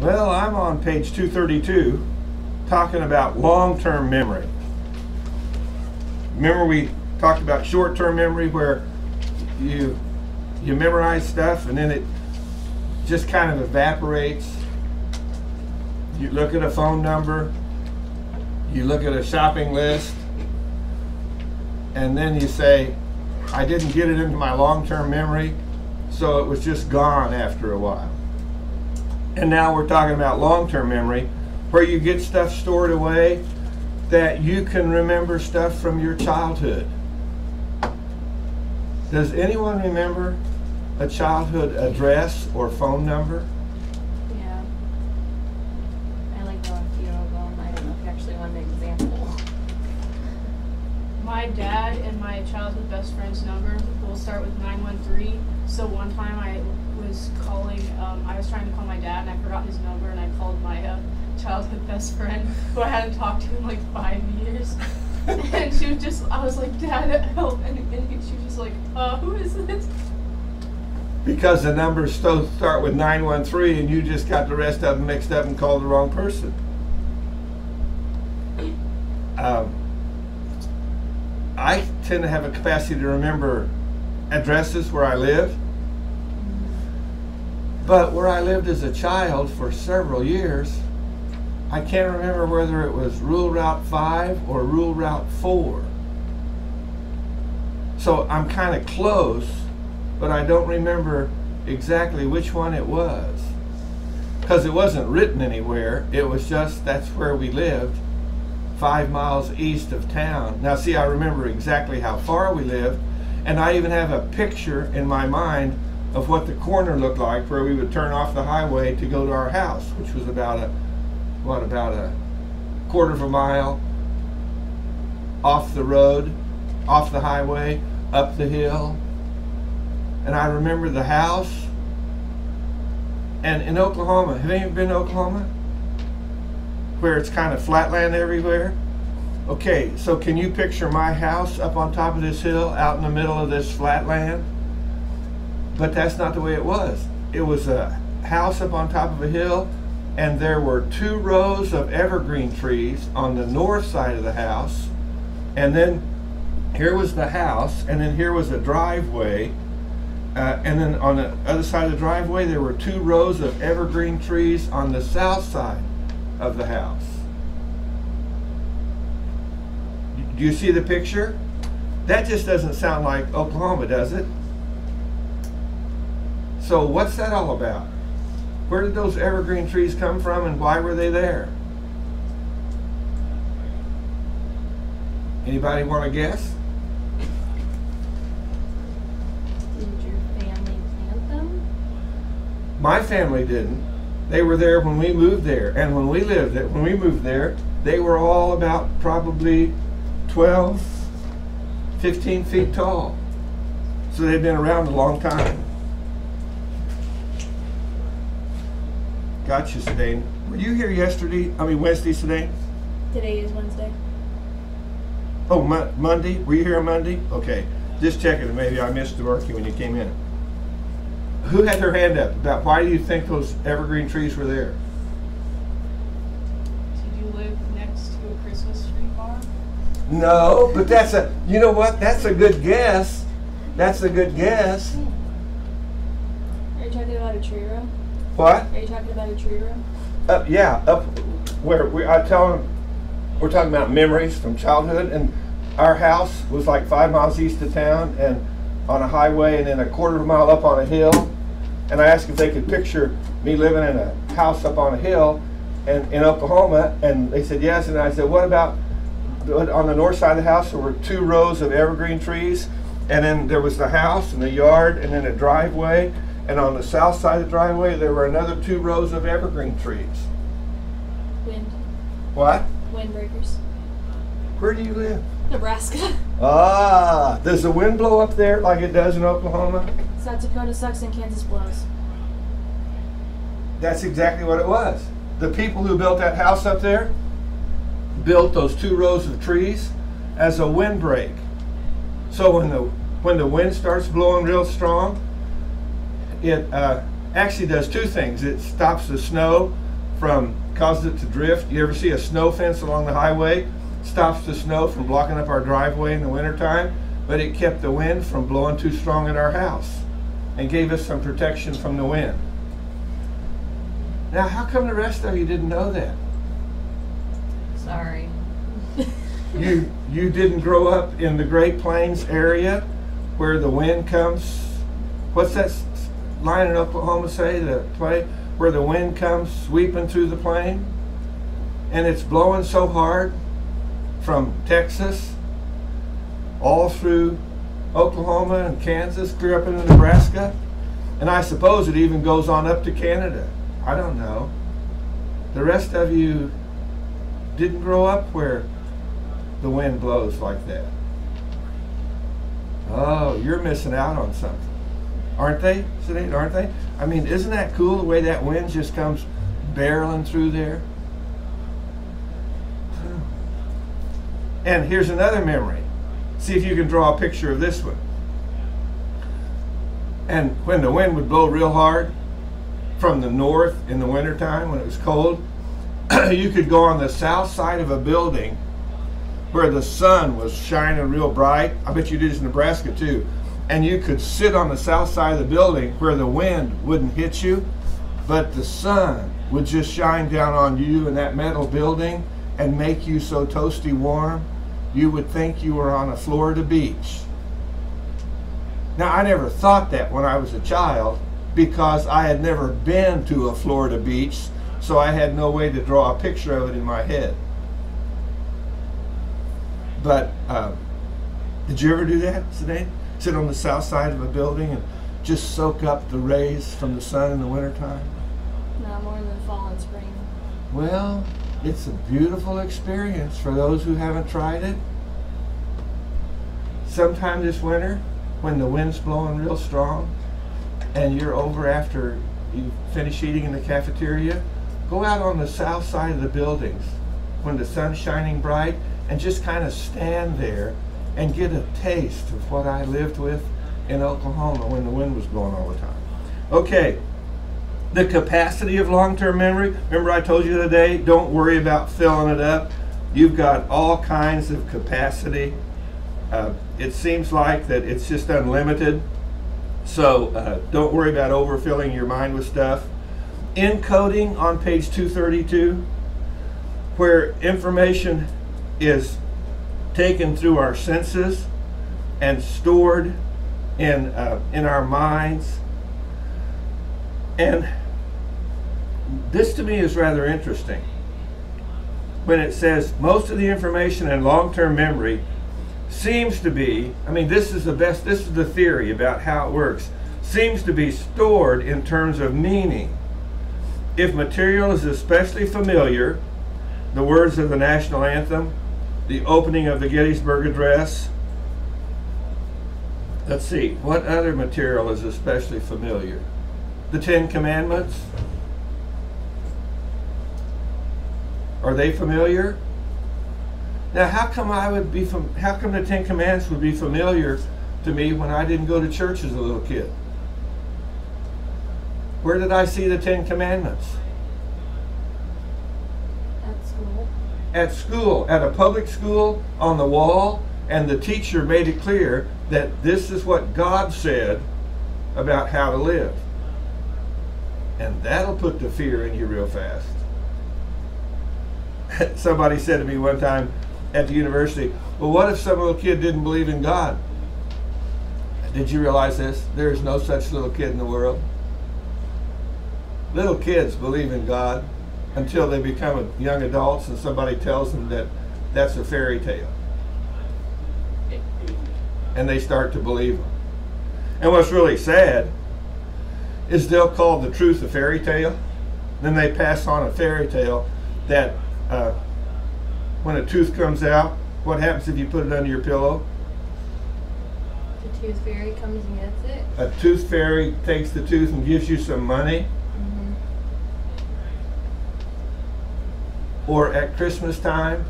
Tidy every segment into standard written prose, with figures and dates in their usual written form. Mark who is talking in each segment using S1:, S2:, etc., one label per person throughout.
S1: Well, I'm on page 232 talking about long-term memory. Remember we talked about short-term memory where you memorize stuff and then it just kind of evaporates. You look at a phone number, you look at a shopping list, and then you say, I didn't get it into my long-term memory, so it was just gone after a while. And now we're talking about long-term memory, where you get stuff stored away that you can remember stuff from your childhood. Does anyone remember a childhood address or phone number?
S2: Yeah. I like know a few of them. I don't know if you actually want an example.
S3: My dad and my childhood best friend's number will start with 913. So one time I was calling, I was trying to call my dad and I forgot his number and I called my childhood best friend who I hadn't talked to in like 5 years. And she was just, I was like, Dad, help. And she was just like, who is this?
S1: Because the numbers start with 913 and you just got the rest of them mixed up and called the wrong person. I tend to have a capacity to remember addresses where I live. But where I lived as a child for several years, I can't remember whether it was Rural Route 5 or Rural Route 4. So I'm kind of close, but I don't remember exactly which one it was. Because it wasn't written anywhere, it was just that's where we lived, 5 miles east of town. Now see, I remember exactly how far we lived, and I even have a picture in my mind of what the corner looked like where we would turn off the highway to go to our house, which was about a quarter of a mile off the road, off the highway, up the hill. And I remember the house. And in Oklahoma, have any been to Oklahoma? Where it's kind of flatland everywhere? Okay, so can you picture my house up on top of this hill out in the middle of this flatland? But that's not the way it was. It was a house up on top of a hill, and there were 2 rows of evergreen trees on the north side of the house, and then here was the house, and then here was a driveway, and then on the other side of the driveway there were 2 rows of evergreen trees on the south side of the house. Do you see the picture? That just doesn't sound like Oklahoma, does it? So what's that all about? Where did those evergreen trees come from and why were they there? Anybody want to guess?
S2: Did your family plant them?
S1: My family didn't. They were there when we moved there, and when we moved there, they were all about probably 12, 15 feet tall. So they've been around a long time. Gotcha, Sedaine. Were you here Wednesday, Sedaine?
S2: Today is Wednesday.
S1: Oh, Monday? Were you here on Monday? Okay. Just checking. Maybe I missed the marking when you came in. Who had their hand up about why do you think those evergreen trees were there?
S3: Did you live next to a Christmas tree farm?
S1: No, but you know what? That's a good guess. That's a good guess.
S2: Are you talking about a tree room?
S1: What?
S2: Are you talking about a tree room?
S1: Yeah, up where I tell them we're talking about memories from childhood, and our house was like 5 miles east of town and on a highway, and then a quarter of a mile up on a hill. And I asked if they could picture me living in a house up on a hill and in Oklahoma, and they said yes. And I said, what about on the north side of the house? There were 2 rows of evergreen trees, and then there was the house and the yard and then a driveway. And on the south side of the driveway, there were another 2 rows of evergreen trees.
S2: Wind.
S1: What?
S2: Windbreakers.
S1: Where do you live?
S2: Nebraska.
S1: Ah, does the wind blow up there like it does in Oklahoma?
S2: South Dakota sucks and Kansas blows.
S1: That's exactly what it was. The people who built that house up there built those 2 rows of trees as a windbreak. So when the wind starts blowing real strong, it actually does 2 things. It stops the snow causes it to drift. You ever see a snow fence along the highway? Stops the snow from blocking up our driveway in the wintertime, but it kept the wind from blowing too strong at our house and gave us some protection from the wind. Now, how come the rest of you didn't know that?
S2: Sorry.
S1: You didn't grow up in the Great Plains area where the wind comes. What's that line in Oklahoma say, the play, where the wind comes sweeping through the plain and it's blowing so hard from Texas all through Oklahoma and Kansas, clear up into Nebraska, and I suppose it even goes on up to Canada. I don't know. The rest of you didn't grow up where the wind blows like that. Oh, you're missing out on something. Aren't they? Aren't they? I mean, isn't that cool the way that wind just comes barreling through there? And here's another memory. See if you can draw a picture of this one. And when the wind would blow real hard from the north in the wintertime when it was cold, you could go on the south side of a building where the sun was shining real bright. I bet you did this in Nebraska too. And you could sit on the south side of the building where the wind wouldn't hit you, but the sun would just shine down on you in that metal building and make you so toasty warm, you would think you were on a Florida beach. Now, I never thought that when I was a child because I had never been to a Florida beach, so I had no way to draw a picture of it in my head. But did you ever do that, Sinead? Sit on the south side of a building and just soak up the rays from the sun in the wintertime?
S2: No, more than fall and spring.
S1: Well, it's a beautiful experience for those who haven't tried it. Sometime this winter, when the wind's blowing real strong and you're over after you finish eating in the cafeteria, go out on the south side of the buildings when the sun's shining bright and just kind of stand there and get a taste of what I lived with in Oklahoma when the wind was blowing all the time. Okay, the capacity of long-term memory. Remember I told you the other day, don't worry about filling it up. You've got all kinds of capacity. It seems like that it's just unlimited. So don't worry about overfilling your mind with stuff. Encoding on page 232, where information is taken through our senses and stored in our minds. And this to me is rather interesting. When it says most of the information in long-term memory seems to be, I mean, this is the theory about how it works, seems to be stored in terms of meaning. If material is especially familiar, the words of the national anthem, the opening of the Gettysburg Address. Let's see, what other material is especially familiar? The Ten Commandments. Are they familiar? Now, how come the Ten Commandments would be familiar to me when I didn't go to church as a little kid? Where did I see the Ten Commandments? At school, at a public school, on the wall, and the teacher made it clear that this is what God said about how to live. And that'll put the fear in you real fast. Somebody said to me one time at the university, well, what if some little kid didn't believe in God? Did you realize this? There is no such little kid in the world. Little kids believe in God until they become young adults and somebody tells them that that's a fairy tale. And they start to believe them. And what's really sad is they'll call the truth a fairy tale. Then they pass on a fairy tale that when a tooth comes out, what happens if you put it under your pillow?
S2: The tooth fairy comes and gets it.
S1: A tooth fairy takes the tooth and gives you some money. Or at Christmas time,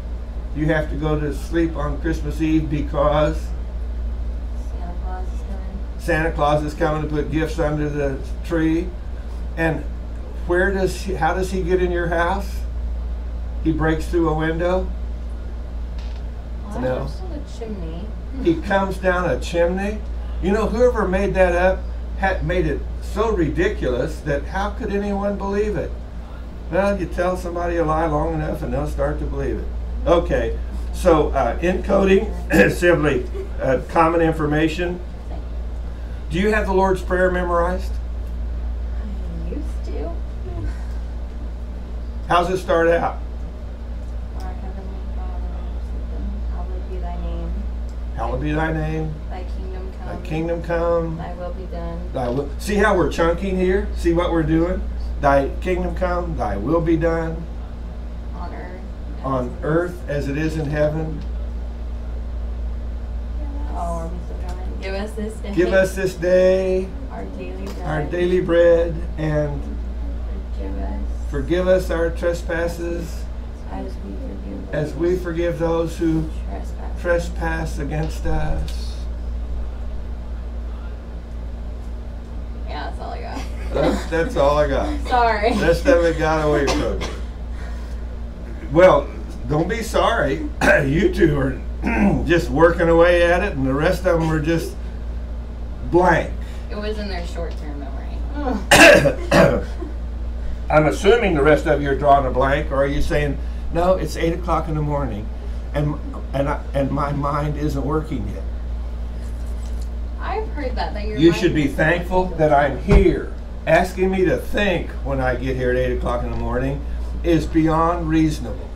S1: you have to go to sleep on Christmas Eve because
S2: Santa Claus is coming.
S1: Santa Claus is coming to put gifts under the tree. And how does he get in your house? He breaks through a window? No.
S2: Also a chimney.
S1: He comes down a chimney? You know, whoever made that up had made it so ridiculous that how could anyone believe it? Well, you tell somebody a lie long enough and they'll start to believe it. Okay, so encoding is simply common information. Do you have the Lord's Prayer memorized?
S2: I used to.
S1: How's it start out?
S2: Our Heavenly Father, hallowed be thy name.
S1: Hallowed be thy name.
S2: Thy kingdom come.
S1: Thy kingdom come.
S2: Thy will be done.
S1: Thy will. See how we're chunking here? See what we're doing? Thy kingdom come, thy will be done. On earth as it is in heaven.
S2: Oh, are we still going? Give us this day.
S1: Give us this day
S2: our daily bread.
S1: our daily bread, and
S2: forgive us
S1: our trespasses
S2: as we forgive
S1: those who
S2: trespass.
S1: trespass against us.
S2: Yeah, that's all I got.
S1: That's all I got.
S2: Sorry.
S1: The rest of it got away from me. Well, don't be sorry. You two are just working away at it, and the rest of them are just blank.
S2: It was in their short-term memory.
S1: I'm assuming the rest of you are drawing a blank, or are you saying, no, it's 8 o'clock in the morning, and my mind isn't working yet?
S2: I've heard that
S1: You should be thankful that I'm here. Asking me to think when I get here at 8 o'clock in the morning is beyond reasonable.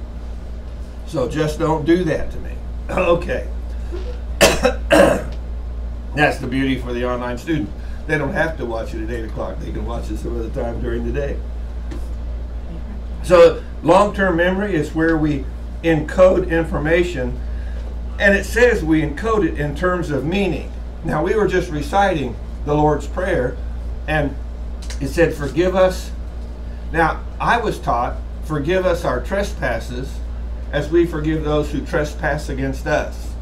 S1: So just don't do that to me. Okay. That's the beauty for the online student. They don't have to watch it at 8 o'clock. They can watch it some other time during the day. So long-term memory is where we encode information, and it says we encode it in terms of meaning. Now, we were just reciting the Lord's Prayer, and it said, forgive us. Now, I was taught, forgive us our trespasses as we forgive those who trespass against us.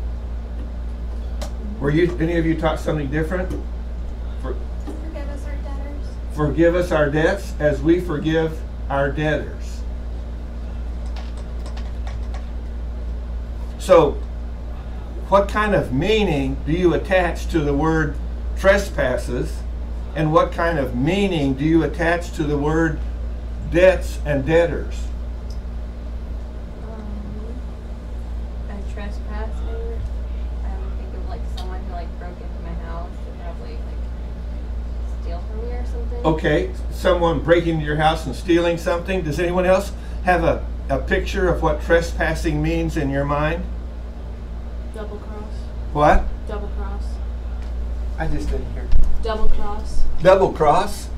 S1: Were you, any of you taught something different?
S2: Forgive us our debtors.
S1: Forgive us our debts as we forgive our debtors. So, what kind of meaning do you attach to the word trespasses, and what kind of meaning do you attach to the word debts and debtors?
S2: A trespasser, I would think of like someone who like broke into my house and probably like steal from me or something.
S1: Okay, someone breaking into your house and stealing something. Does anyone else have a picture of what trespassing means in your mind?
S3: Double cross.
S1: What?
S3: Double cross.
S1: I just didn't hear.
S3: Double cross.
S1: Double cross?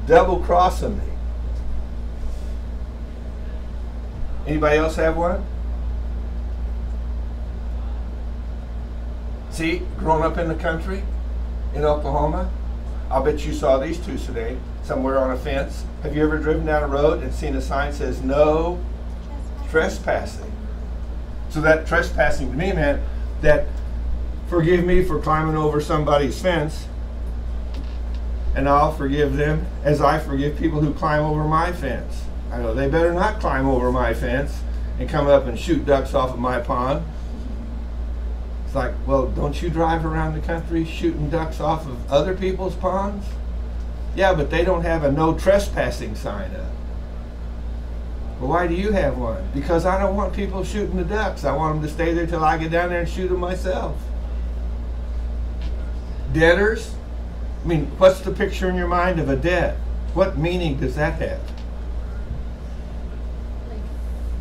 S1: Double crossing me. Anybody else have one? See, growing up in the country, in Oklahoma, I'll bet you saw these two today, somewhere on a fence. Have you ever driven down a road and seen a sign that says no trespassing? So that trespassing to me meant that forgive me for climbing over somebody's fence, and I'll forgive them as I forgive people who climb over my fence. I know they better not climb over my fence and come up and shoot ducks off of my pond. It's like, well, don't you drive around the country shooting ducks off of other people's ponds? Yeah, but they don't have a no trespassing sign up. Well, why do you have one? Because I don't want people shooting the ducks. I want them to stay there till I get down there and shoot them myself. Debtors? I mean, what's the picture in your mind of a debt? What meaning does that have?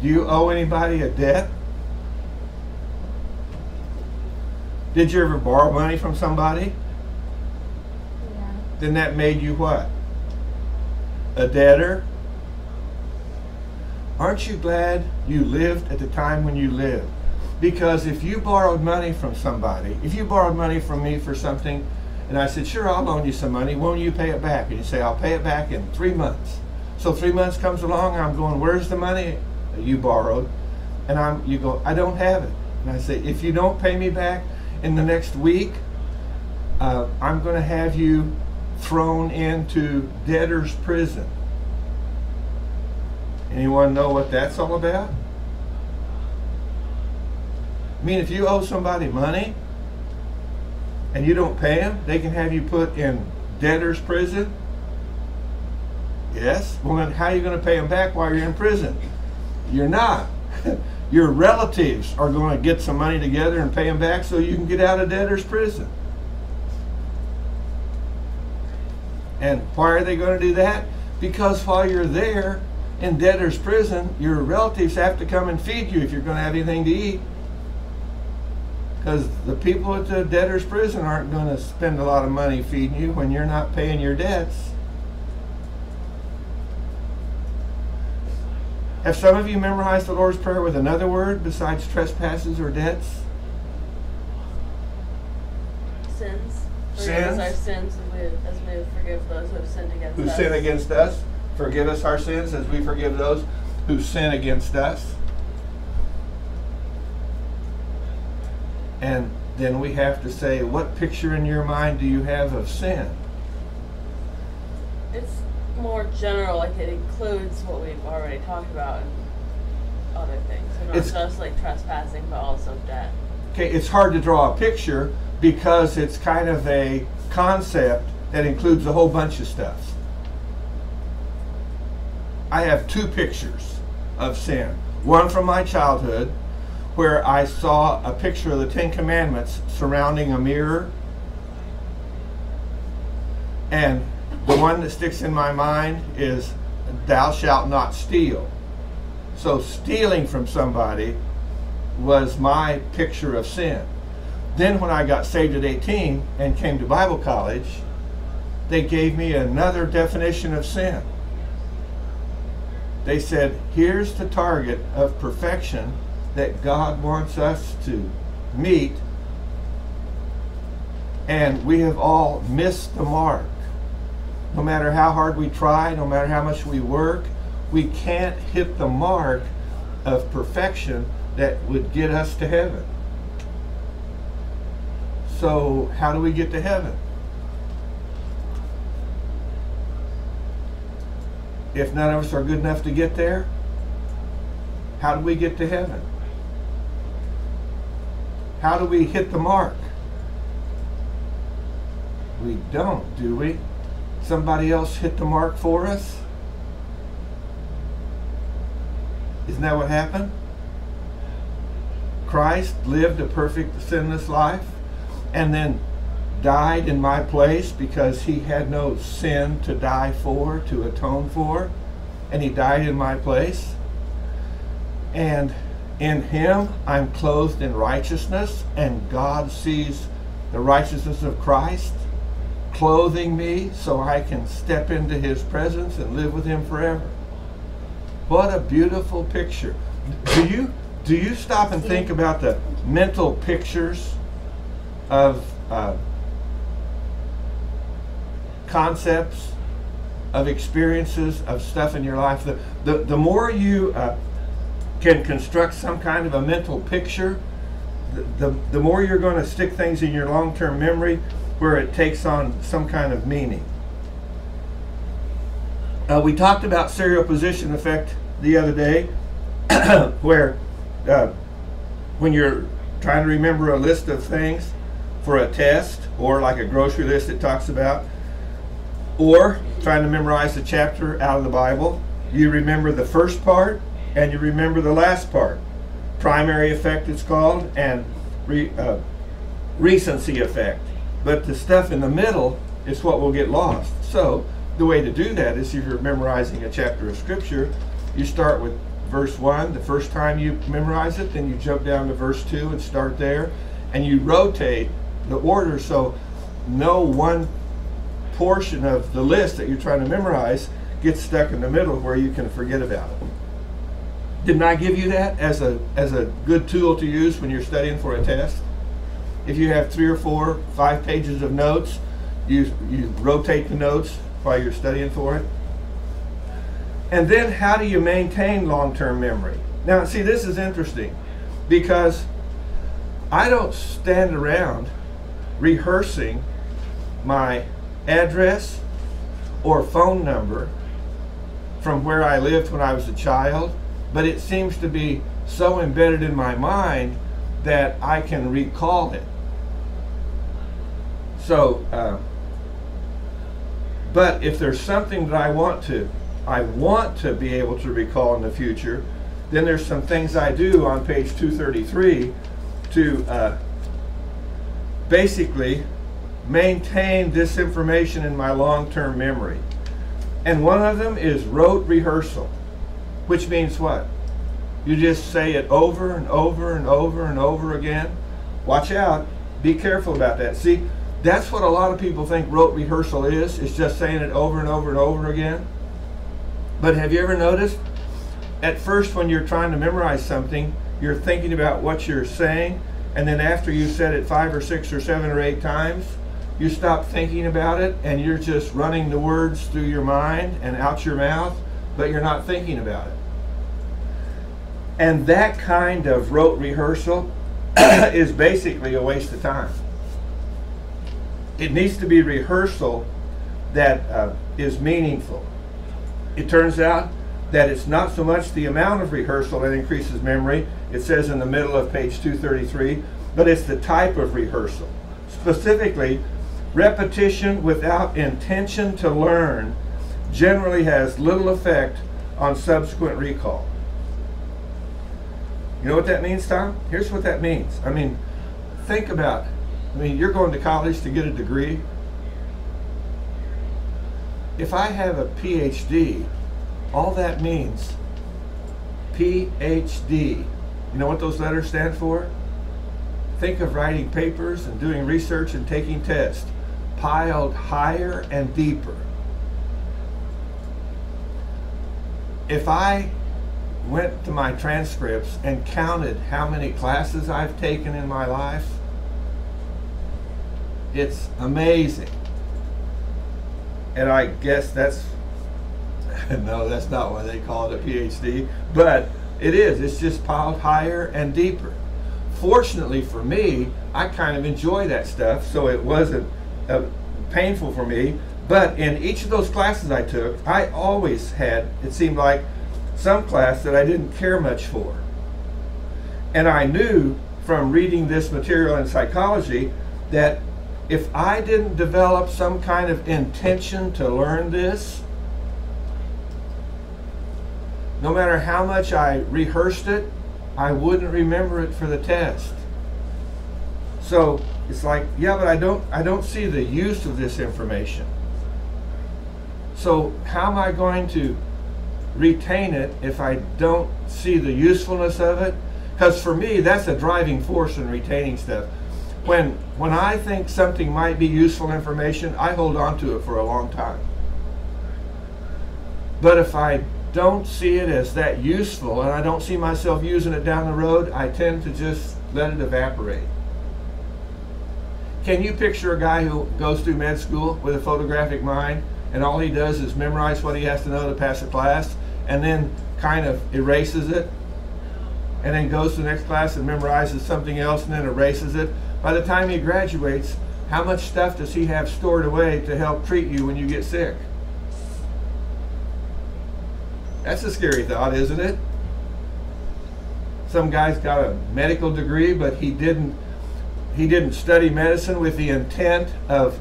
S1: Do you owe anybody a debt? Did you ever borrow money from somebody?
S2: Yeah.
S1: Then that made you what? A debtor? Aren't you glad you lived at the time when you lived? Because if you borrowed money from somebody, if you borrowed money from me for something, and I said, sure, I'll loan you some money, won't you pay it back? And you say, I'll pay it back in 3 months. So 3 months comes along, I'm going, where's the money you borrowed? And you go, I don't have it. And I say, if you don't pay me back in the next week, I'm going to have you thrown into debtor's prison. Anyone know what that's all about? I mean, if you owe somebody money and you don't pay them, they can have you put in debtor's prison. Yes? Well, then how are you going to pay them back while you're in prison? You're not. Your relatives are going to get some money together and pay them back so you can get out of debtor's prison. And why are they going to do that? Because while you're there in debtor's prison, your relatives have to come and feed you if you're going to have anything to eat. Because the people at the debtor's prison aren't going to spend a lot of money feeding you when you're not paying your debts. Have some of you memorized the Lord's Prayer with another word besides trespasses or debts?
S2: Sins.
S1: Sins?
S2: Forgive us our sins as we forgive those who have sinned against us.
S1: Who sin against us. Forgive us our sins as we forgive those who sin against us. And then we have to say, what picture in your mind do you have of sin?
S2: It's more general, like it includes what we've already talked about and other things. So not just like trespassing, but also debt.
S1: Okay, it's hard to draw a picture because it's kind of a concept that includes a whole bunch of stuff. I have two pictures of sin. One from my childhood, where I saw a picture of the Ten Commandments surrounding a mirror. And the one that sticks in my mind is, thou shalt not steal. So stealing from somebody was my picture of sin. Then when I got saved at 18 and came to Bible college, they gave me another definition of sin. They said, here's the target of perfection that God wants us to meet, and we have all missed the mark. No matter how hard we try, no matter how much we work, we can't hit the mark of perfection that would get us to heaven. So how do we get to heaven? If none of us are good enough to get there, how do we get to heaven? How do we hit the mark? We don't, do we? Somebody else hit the mark for us? Isn't that what happened? Christ lived a perfect, sinless life and then died in my place because he had no sin to die for, to atone for, and he died in my place. And in him I'm clothed in righteousness, and God sees the righteousness of Christ clothing me so I can step into his presence and live with him forever. What a beautiful picture. Do you stop and think about the mental pictures of concepts, of experiences, of stuff in your life? The more you can construct some kind of a mental picture, the more you're going to stick things in your long-term memory where it takes on some kind of meaning. We talked about serial position effect the other day, where when you're trying to remember a list of things for a test, or like a grocery list it talks about, or trying to memorize a chapter out of the Bible, you remember the first part and you remember the last part. Primary effect it's called, and recency effect. But the stuff in the middle is what will get lost. So the way to do that is, if you're memorizing a chapter of Scripture, you start with verse 1 the first time you memorize it, then you jump down to verse 2 and start there, and you rotate the order so no one portion of the list that you're trying to memorize gets stuck in the middle where you can forget about it. Didn't I give you that as a good tool to use when you're studying for a test? If you have 3 or 4, 5 pages of notes, you rotate the notes while you're studying for it. And then how do you maintain long-term memory? Now, see, this is interesting because I don't stand around rehearsing my address or phone number from where I lived when I was a child, but it seems to be so embedded in my mind that I can recall it. So, but if there's something that I want to be able to recall in the future, then there's some things I do on page 233 to basically maintain this information in my long-term memory. And one of them is rote rehearsal, which means what? You just say it over and over and over and over again. Watch out. Be careful about that. See, that's what a lot of people think rote rehearsal is. It's just saying it over and over and over again. But have you ever noticed, at first when you're trying to memorize something, you're thinking about what you're saying, and then after you said it 5 or 6 or 7 or 8 times, you stop thinking about it and you're just running the words through your mind and out your mouth, but you're not thinking about it. And that kind of rote rehearsal is basically a waste of time. It needs to be rehearsal that is meaningful. It turns out that it's not so much the amount of rehearsal that increases memory, it says in the middle of page 233, but it's the type of rehearsal. Specifically, repetition without intention to learn generally has little effect on subsequent recall. You know what that means, Tom? Here's what that means. I mean, think about it. You're going to college to get a degree. If I have a PhD, all that means, PhD, you know what those letters stand for? Think of writing papers and doing research and taking tests, piled higher and deeper. If I went to my transcripts and counted how many classes I've taken in my life, it's amazing. And I guess that's, no, that's not why they call it a PhD, but it is. It's just piled higher and deeper. Fortunately for me, I kind of enjoy that stuff, so it wasn't painful for me. But in each of those classes I took, I always had, it seemed like, some class that I didn't care much for. And I knew from reading this material in psychology that if I didn't develop some kind of intention to learn this, no matter how much I rehearsed it, I wouldn't remember it for the test. So it's like, yeah, but I don't see the use of this information. So how am I going to retain it if I don't see the usefulness of it? Because for me, that's a driving force in retaining stuff. When I think something might be useful information, I hold on to it for a long time. But if I don't see it as that useful and I don't see myself using it down the road, I tend to just let it evaporate. Can you picture a guy who goes through med school with a photographic mind and all he does is memorize what he has to know to pass a class and then kind of erases it and then goes to the next class and memorizes something else and then erases it? By the time he graduates, how much stuff does he have stored away to help treat you when you get sick? That's a scary thought, isn't it? Some guy's got a medical degree, but he didn't study medicine with the intent of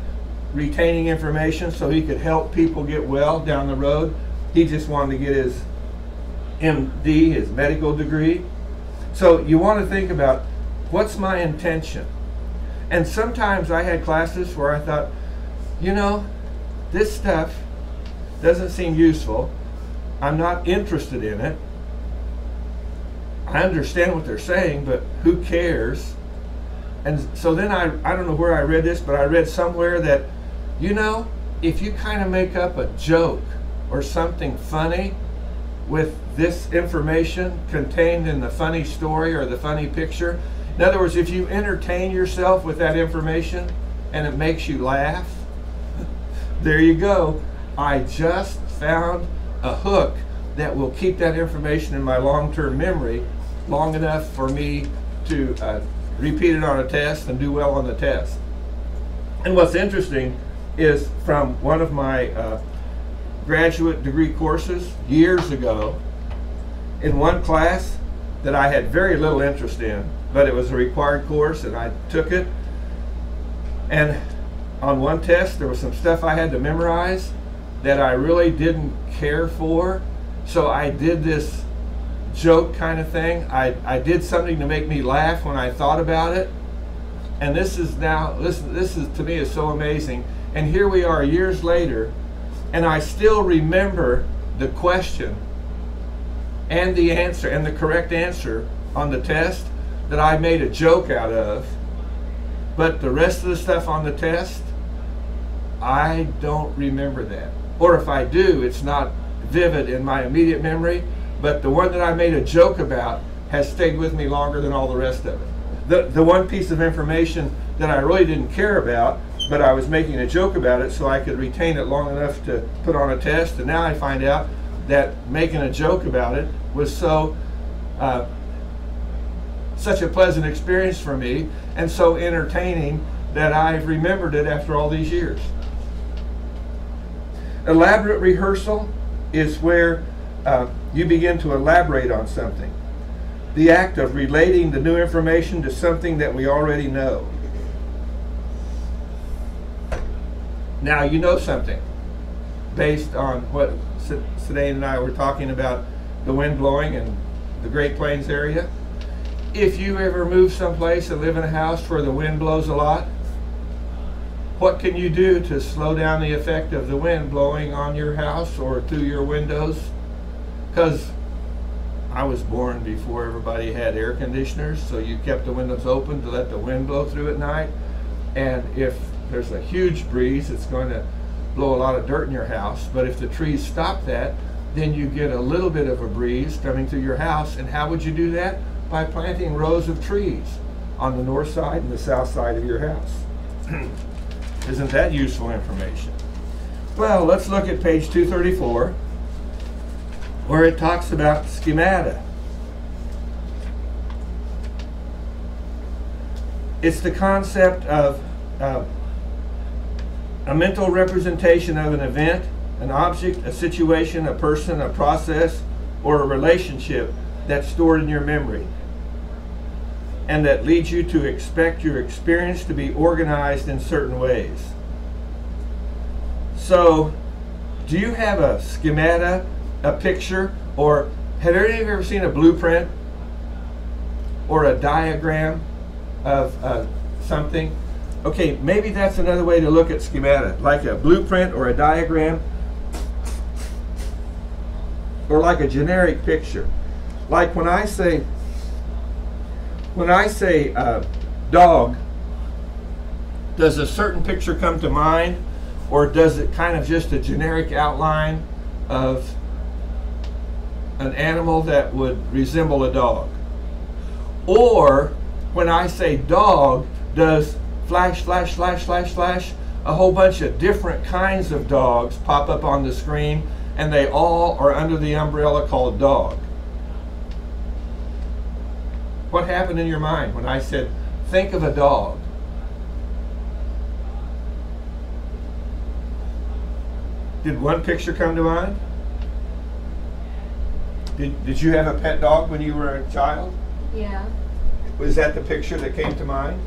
S1: retaining information so he could help people get well down the road. He just wanted to get his MD, his medical degree. So you want to think about, what's my intention? And sometimes I had classes where I thought, you know, this stuff doesn't seem useful. I'm not interested in it. I understand what they're saying, but who cares? And so then I don't know where I read this, but I read somewhere that, you know, if you kind of make up a joke or something funny with this information contained in the funny story or the funny picture, in other words, if you entertain yourself with that information and it makes you laugh, there you go. I just found a hook that will keep that information in my long-term memory long enough for me to repeat it on a test and do well on the test. And what's interesting is from one of my graduate degree courses years ago, in one class that I had very little interest in, but it was a required course and I took it. And on one test there was some stuff I had to memorize that I really didn't care for, so I did this joke kind of thing. I did something to make me laugh when I thought about it, and this is to me is so amazing. And here we are years later, and I still remember the question and the answer, and the correct answer on the test that I made a joke out of. But the rest of the stuff on the test, I don't remember that. Or if I do, it's not vivid in my immediate memory, but the one that I made a joke about has stayed with me longer than all the rest of it. The one piece of information that I really didn't care about, but I was making a joke about it so I could retain it long enough to put on a test, and now I find out that making a joke about it was such a pleasant experience for me and so entertaining that I've remembered it after all these years. Elaborate rehearsal is where you begin to elaborate on something. The act of relating the new information to something that we already know. Now you know something based on what Sedaine and I were talking about, the wind blowing in the Great Plains area. If you ever move someplace and live in a house where the wind blows a lot, what can you do to slow down the effect of the wind blowing on your house or through your windows? Because I was born before everybody had air conditioners, so you kept the windows open to let the wind blow through at night. And if there's a huge breeze, it's going to blow a lot of dirt in your house. But if the trees stop that, then you get a little bit of a breeze coming through your house. And how would you do that? By planting rows of trees on the north side and the south side of your house. Isn't that useful information? Well, let's look at page 234, where it talks about schemata. It's the concept of a mental representation of an event, an object, a situation, a person, a process, or a relationship that's stored in your memory, and that leads you to expect your experience to be organized in certain ways. So, do you have a schemata, a picture, or have any of you ever seen a blueprint or a diagram of something? Okay, maybe that's another way to look at schemata, like a blueprint or a diagram, or like a generic picture. Like when I say dog, does a certain picture come to mind, or does it kind of just a generic outline of an animal that would resemble a dog? Or when I say dog, does flash, flash, flash, flash, flash, a whole bunch of different kinds of dogs pop up on the screen, and they all are under the umbrella called dog? What happened in your mind when I said, think of a dog? Did one picture come to mind? Did you have a pet dog when you were a child?
S2: Yeah.
S1: Was that the picture that came to mind?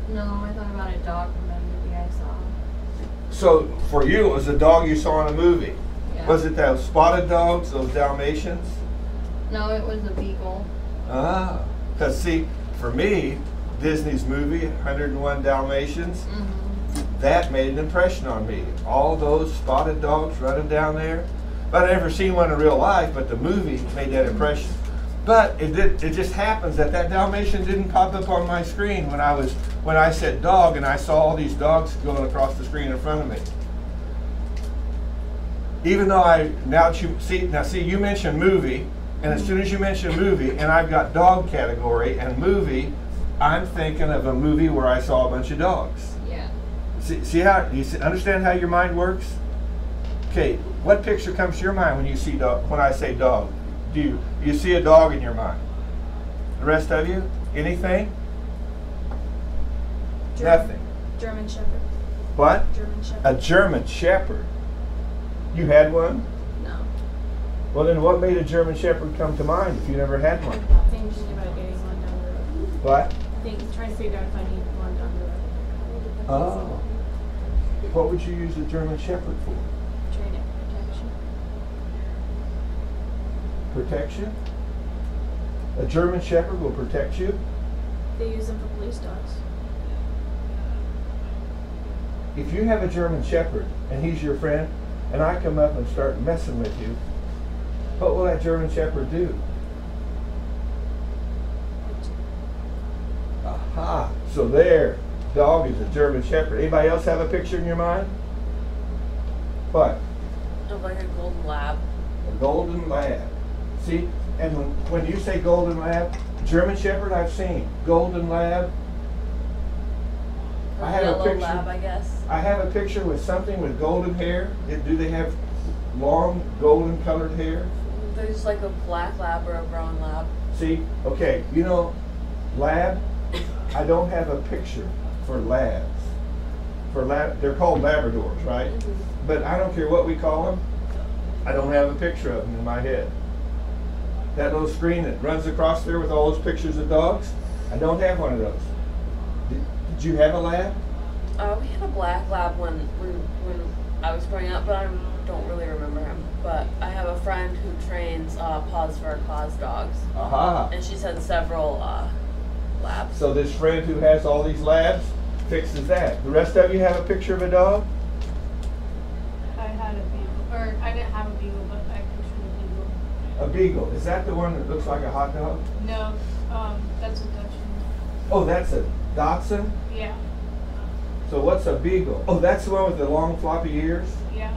S2: No, I thought about a dog from a movie I saw.
S1: So for you, it was a dog you saw in a movie.
S2: Yeah.
S1: Was it those spotted dogs, those Dalmatians?
S2: No, it was a beagle.
S1: Ah, because see, for me, Disney's movie, 101 Dalmatians, that made an impression on me. All those spotted dogs running down there. But I've never seen one in real life, but the movie made that impression. But it just happens that Dalmatian didn't pop up on my screen when I said dog, and I saw all these dogs going across the screen in front of me. Even though you mentioned movie, and as soon as you mention movie, and I've got dog category and movie, I'm thinking of a movie where I saw a bunch of dogs.
S2: Yeah.
S1: See how you understand how your mind works? Okay, what picture comes to your mind when you see dog? When I say dog, do you see a dog in your mind? The rest of you, anything? Nothing.
S3: German Shepherd.
S1: What?
S3: German Shepherd.
S1: A German Shepherd. You had one?
S2: No.
S1: Well, then what made a German Shepherd come to mind if you never had one?
S3: Thinking about getting one down the road.
S1: What?
S3: Trying to figure out if I need one down the road.
S1: Oh. What would you use a German Shepherd for?
S3: Training protection.
S1: Protection? A German Shepherd will protect you?
S3: They use them for police dogs.
S1: If you have a German Shepherd and he's your friend, and I come up and start messing with you, what will that German Shepherd do? Aha! So there, dog is a German Shepherd. Anybody else have a picture in your mind? What?
S2: Of like a golden lab.
S1: A golden lab. See, and when you say golden lab, German Shepherd I've seen. Golden lab. I have a
S2: Yellow
S1: picture.
S2: lab, I guess.
S1: I have a picture with something with golden hair. Do they have long golden colored hair?
S2: There's like a black lab or a brown lab.
S1: See, okay, you know, lab, I don't have a picture for labs. They're called Labradors, right?
S2: Mm-hmm.
S1: But I don't care what we call them, I don't have a picture of them in my head. That little screen that runs across there with all those pictures of dogs, I don't have one of those. Did you have a lab?
S2: We had a black lab when I was growing up, but I don't really remember him. But I have a friend who trains paws for cause dogs.
S1: Aha.
S2: And she's had several labs.
S1: So this friend who has all these labs fixes that. The rest of you have a picture of a dog?
S3: I had a beagle, or I didn't have a beagle, but I pictured a beagle.
S1: A beagle. Is that the one that looks like a hot dog?
S3: No, that's a Dachshund.
S1: Oh, that's a Dachshund?
S3: Yeah,
S1: So what's a beagle? Oh, that's the one with the long floppy ears?
S3: yeah.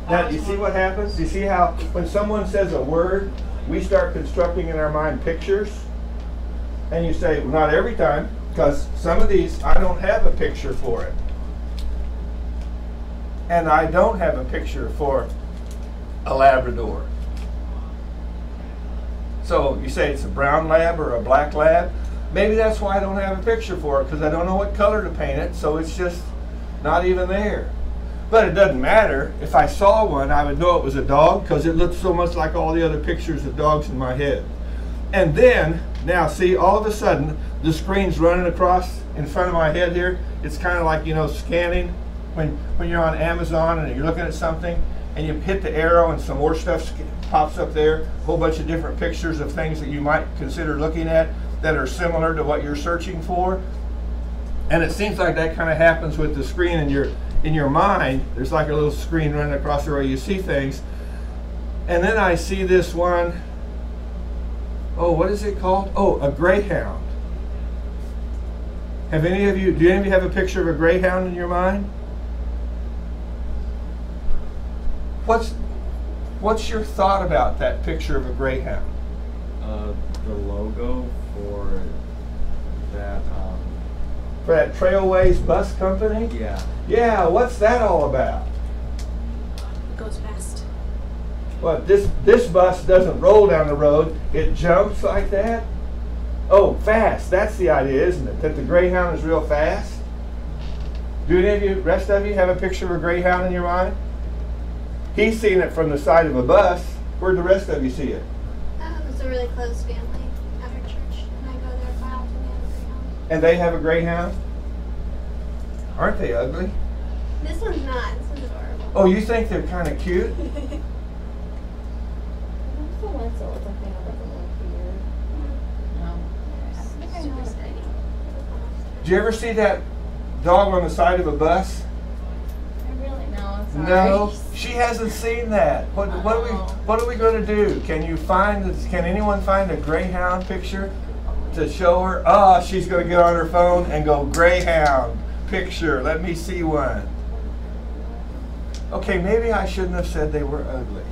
S1: Now, you see what happens? You see how when someone says a word, we start constructing in our mind pictures? And you say, well, not every time, because some of these, I don't have a picture for it. And I don't have a picture for a Labrador. So you say it's a brown lab or a black lab. Maybe that's why I don't have a picture for it, because I don't know what color to paint it, so it's just not even there. But it doesn't matter. If I saw one, I would know it was a dog, because it looked so much like all the other pictures of dogs in my head. And then, now see, all of a sudden, the screen's running across in front of my head here. It's kind of like, you know, scanning. When you're on Amazon and you're looking at something, and you hit the arrow and some more stuff pops up there, a whole bunch of different pictures of things that you might consider looking at that are similar to what you're searching for. And it seems like that kind of happens with the screen in your mind. There's like a little screen running across there where you see things. And then I see this one, oh, what is it called? Oh, a greyhound. Do any of you have a picture of a greyhound in your mind? What's your thought about that picture of a greyhound?
S4: The logo for that.
S1: For that Trailways bus company?
S4: Yeah.
S1: Yeah, what's that all about?
S3: It goes fast.
S1: Well, this bus doesn't roll down the road, it jumps like that? Oh, fast, that's the idea, isn't it? That the greyhound is real fast? Do any of you, rest of you, have a picture of a greyhound in your mind? He's seen it from the side of a bus. Where'd the rest of you see it?
S5: It's a really close family at our church, and I go there quite often to have a greyhound.
S1: And they have a greyhound? Aren't they ugly?
S5: This one's not. This one's adorable.
S1: Oh, you think they're kind of cute?
S5: Super steady.
S1: Did you ever see that dog on the side of a bus?
S5: Really
S2: No, it's
S1: No, she hasn't seen that. What are we going to do? Can anyone find a greyhound picture to show her? Oh, she's going to get on her phone and go, greyhound picture. Let me see one. Okay, maybe I shouldn't have said they were ugly,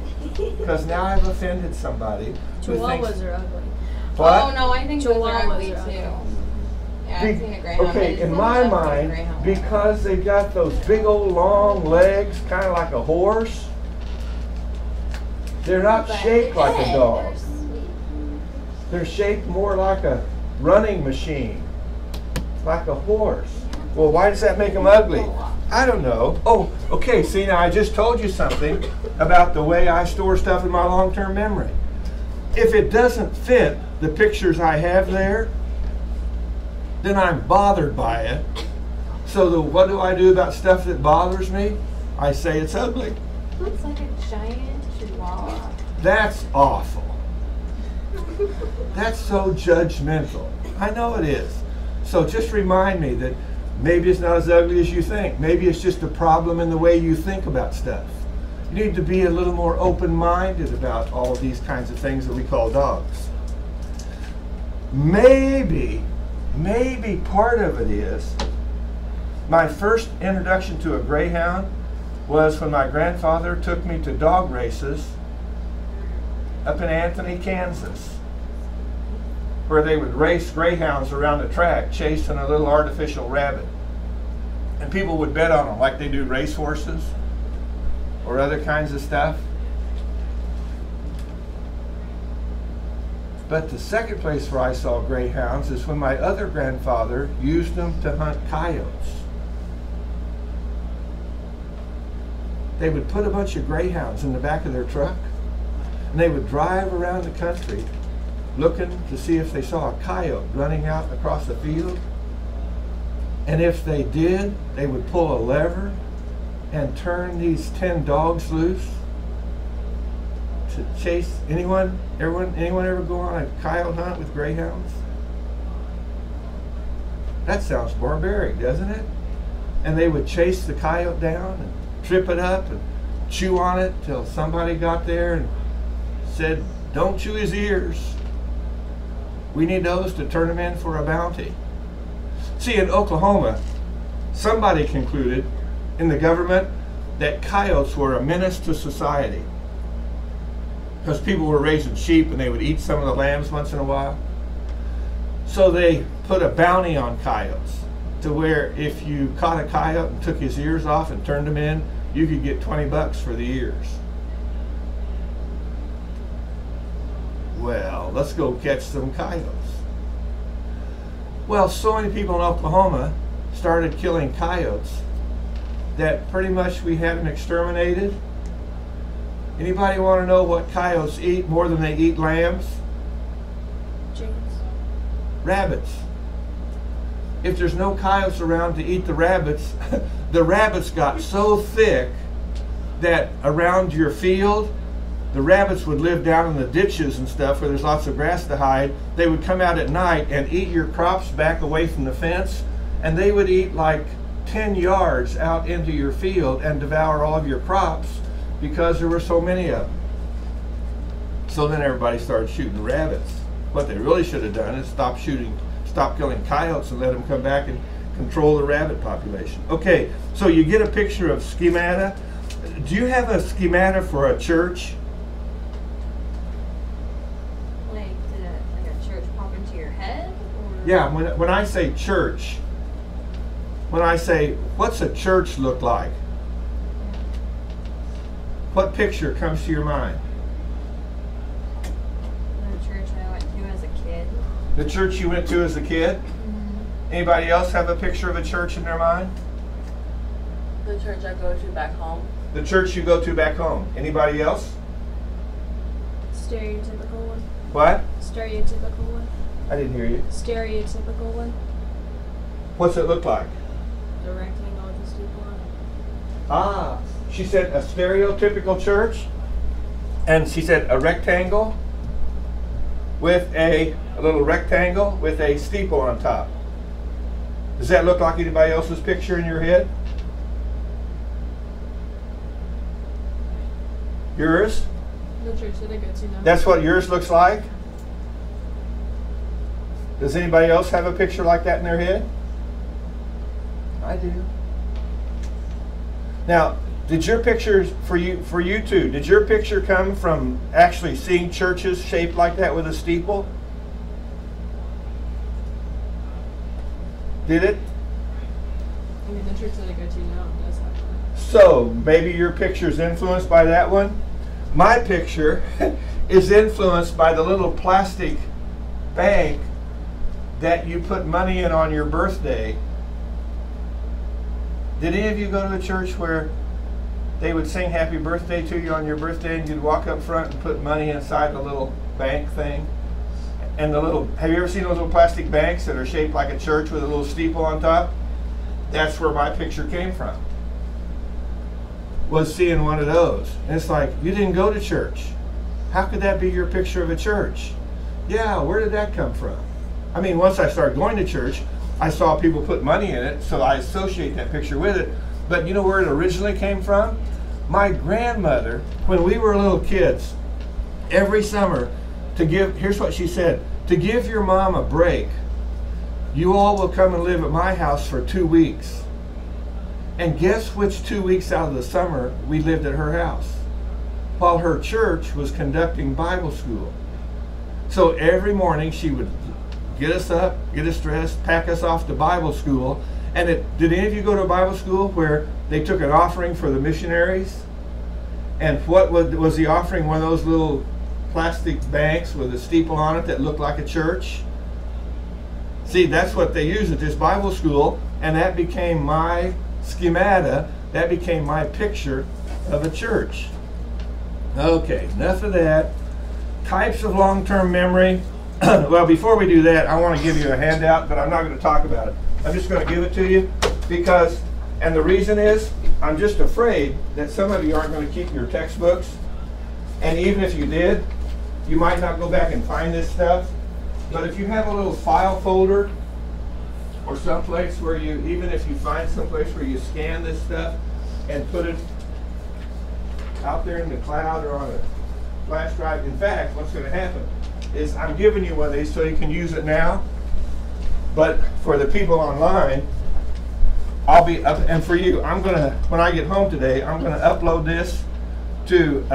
S1: because now I've offended somebody who thinks.
S3: Chihuahuas are ugly.
S1: What?
S2: Oh no, I think those are
S3: Chihuahuas
S2: ugly
S3: are
S2: too.
S3: ugly.
S2: Yeah, I've seen a greyhound. I
S1: Okay,
S2: just
S1: in
S2: don't
S1: my
S2: know if it's a
S1: mind,
S2: greyhound.
S1: because they've got those big old long legs, kind of like a horse, they're not shaped like a dog. They're shaped more like a running machine, like a horse. Well, why does that make them ugly? I don't know. Oh, okay, see, now I just told you something about the way I store stuff in my long-term memory. If it doesn't fit the pictures I have there, then I'm bothered by it. So what do I do about stuff that bothers me? I say it's ugly.
S2: It's like a giant chihuahua.
S1: That's awful. That's so judgmental. I know it is. So just remind me that maybe it's not as ugly as you think. Maybe it's just a problem in the way you think about stuff. You need to be a little more open-minded about all of these kinds of things that we call dogs. Maybe part of it is my first introduction to a greyhound was when my grandfather took me to dog races up in Anthony, Kansas, where they would race greyhounds around the track chasing a little artificial rabbit. And people would bet on them like they do race horses or other kinds of stuff. But the second place where I saw greyhounds is when my other grandfather used them to hunt coyotes. They would put a bunch of greyhounds in the back of their truck, and they would drive around the country looking to see if they saw a coyote running out across the field. And if they did, they would pull a lever and turn these 10 dogs loose to chase anyone ever go on a coyote hunt with greyhounds? That sounds barbaric, doesn't it? And they would chase the coyote down and trip it up and chew on it till somebody got there and said, "Don't chew his ears. We need those to turn him in for a bounty." See, in Oklahoma, somebody concluded in the government that coyotes were a menace to society because people were raising sheep and they would eat some of the lambs once in a while. So they put a bounty on coyotes to where if you caught a coyote and took his ears off and turned them in, you could get $20 for the ears. Well, let's go catch some coyotes. Well, so many people in Oklahoma started killing coyotes that pretty much we had them exterminated. Anybody want to know what coyotes eat more than they eat lambs?
S3: Chickens.
S1: Rabbits. If there's no coyotes around to eat the rabbits, the rabbits got so thick that around your field, the rabbits would live down in the ditches and stuff where there's lots of grass to hide. They would come out at night and eat your crops back away from the fence, and they would eat like 10 yards out into your field and devour all of your crops because there were so many of them. So then everybody started shooting the rabbits. What they really should have done is stop killing coyotes and let them come back and control the rabbit population. Okay, so you get a picture of schemata. Do you have a schemata for a church?
S2: Like, did a church pop into your head? Or?
S1: Yeah, when I say church, when I say, what's a church look like? What picture comes to your mind?
S2: The church I went to as a kid.
S1: The church you went to as a kid?
S2: Mm-hmm.
S1: Anybody else have a picture of a church in their mind?
S6: The church I go to back home.
S1: The church you go to back home. Anybody else?
S3: Stereotypical one.
S1: What?
S3: Stereotypical one.
S1: I didn't hear you.
S3: Stereotypical one.
S1: What's it look like?
S3: The rectangle with the steeple on it.
S1: Ah, she said a stereotypical church, and she said a rectangle with a little rectangle with a steeple on top. Does that look like anybody else's picture in your head? Yours?
S3: The church that I go to now.
S1: That's what yours looks like? Does anybody else have a picture like that in their head? I do. Now, did your pictures, for you too, did your picture come from actually seeing churches shaped like that with a steeple? Did it?
S3: I mean, the church that I go to now does have one.
S1: So, maybe your picture's influenced by that one? My picture is influenced by the little plastic bag that you put money in on your birthday. Did any of you go to a church where they would sing happy birthday to you on your birthday and you'd walk up front and put money inside the little bank thing? And the little, have you ever seen those little plastic banks that are shaped like a church with a little steeple on top? That's where my picture came from. Was seeing one of those. And it's like, you didn't go to church. How could that be your picture of a church? Yeah, where did that come from? I mean, once I started going to church, I saw people put money in it, so I associate that picture with it. But you know where it originally came from? My grandmother, when we were little kids, every summer, here's what she said, to give your mom a break, you all will come and live at my house for 2 weeks. And guess which 2 weeks out of the summer we lived at her house? While her church was conducting Bible school. So every morning she would get us up, get us dressed, pack us off to Bible school. And did any of you go to a Bible school where they took an offering for the missionaries? And what was the offering? One of those little plastic banks with a steeple on it that looked like a church? See, that's what they used at this Bible school, and that became my schemata, that became my picture of a church. Okay, enough of that. Types of long-term memory. Well, before we do that, I want to give you a handout, but I'm not going to talk about it. I'm just going to give it to you because, and the reason is, I'm just afraid that some of you aren't going to keep your textbooks, and even if you did, you might not go back and find this stuff. But if you have a little file folder or someplace where you, even if you find someplace where you scan this stuff and put it out there in the cloud or on a flash drive. In fact, what's going to happen is I'm giving you one of these so you can use it now. But for the people online, I'll be up, and for you, I'm going to, when I get home today, I'm going to upload this to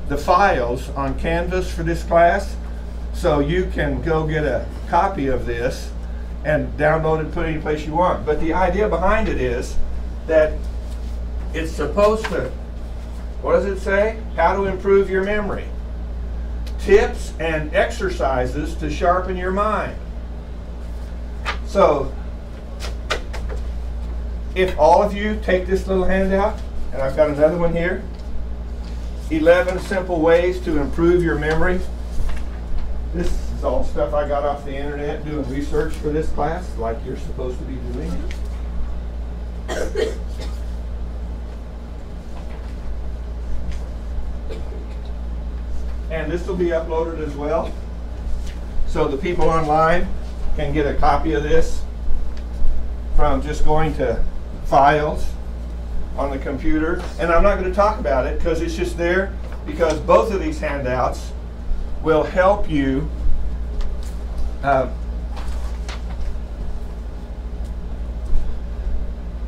S1: the files on Canvas for this class. So you can go get a copy of this and download it, put it any place you want. But the idea behind it is that it's supposed to, what does it say? How to improve your memory. Tips and exercises to sharpen your mind. So, if all of you take this little handout, and I've got another one here, 11 simple ways to improve your memory. This is all stuff I got off the internet doing research for this class, like you're supposed to be doing. And this will be uploaded as well. So the people online can get a copy of this from just going to Files on the computer. And I'm not going to talk about it because it's just there, because both of these handouts will help you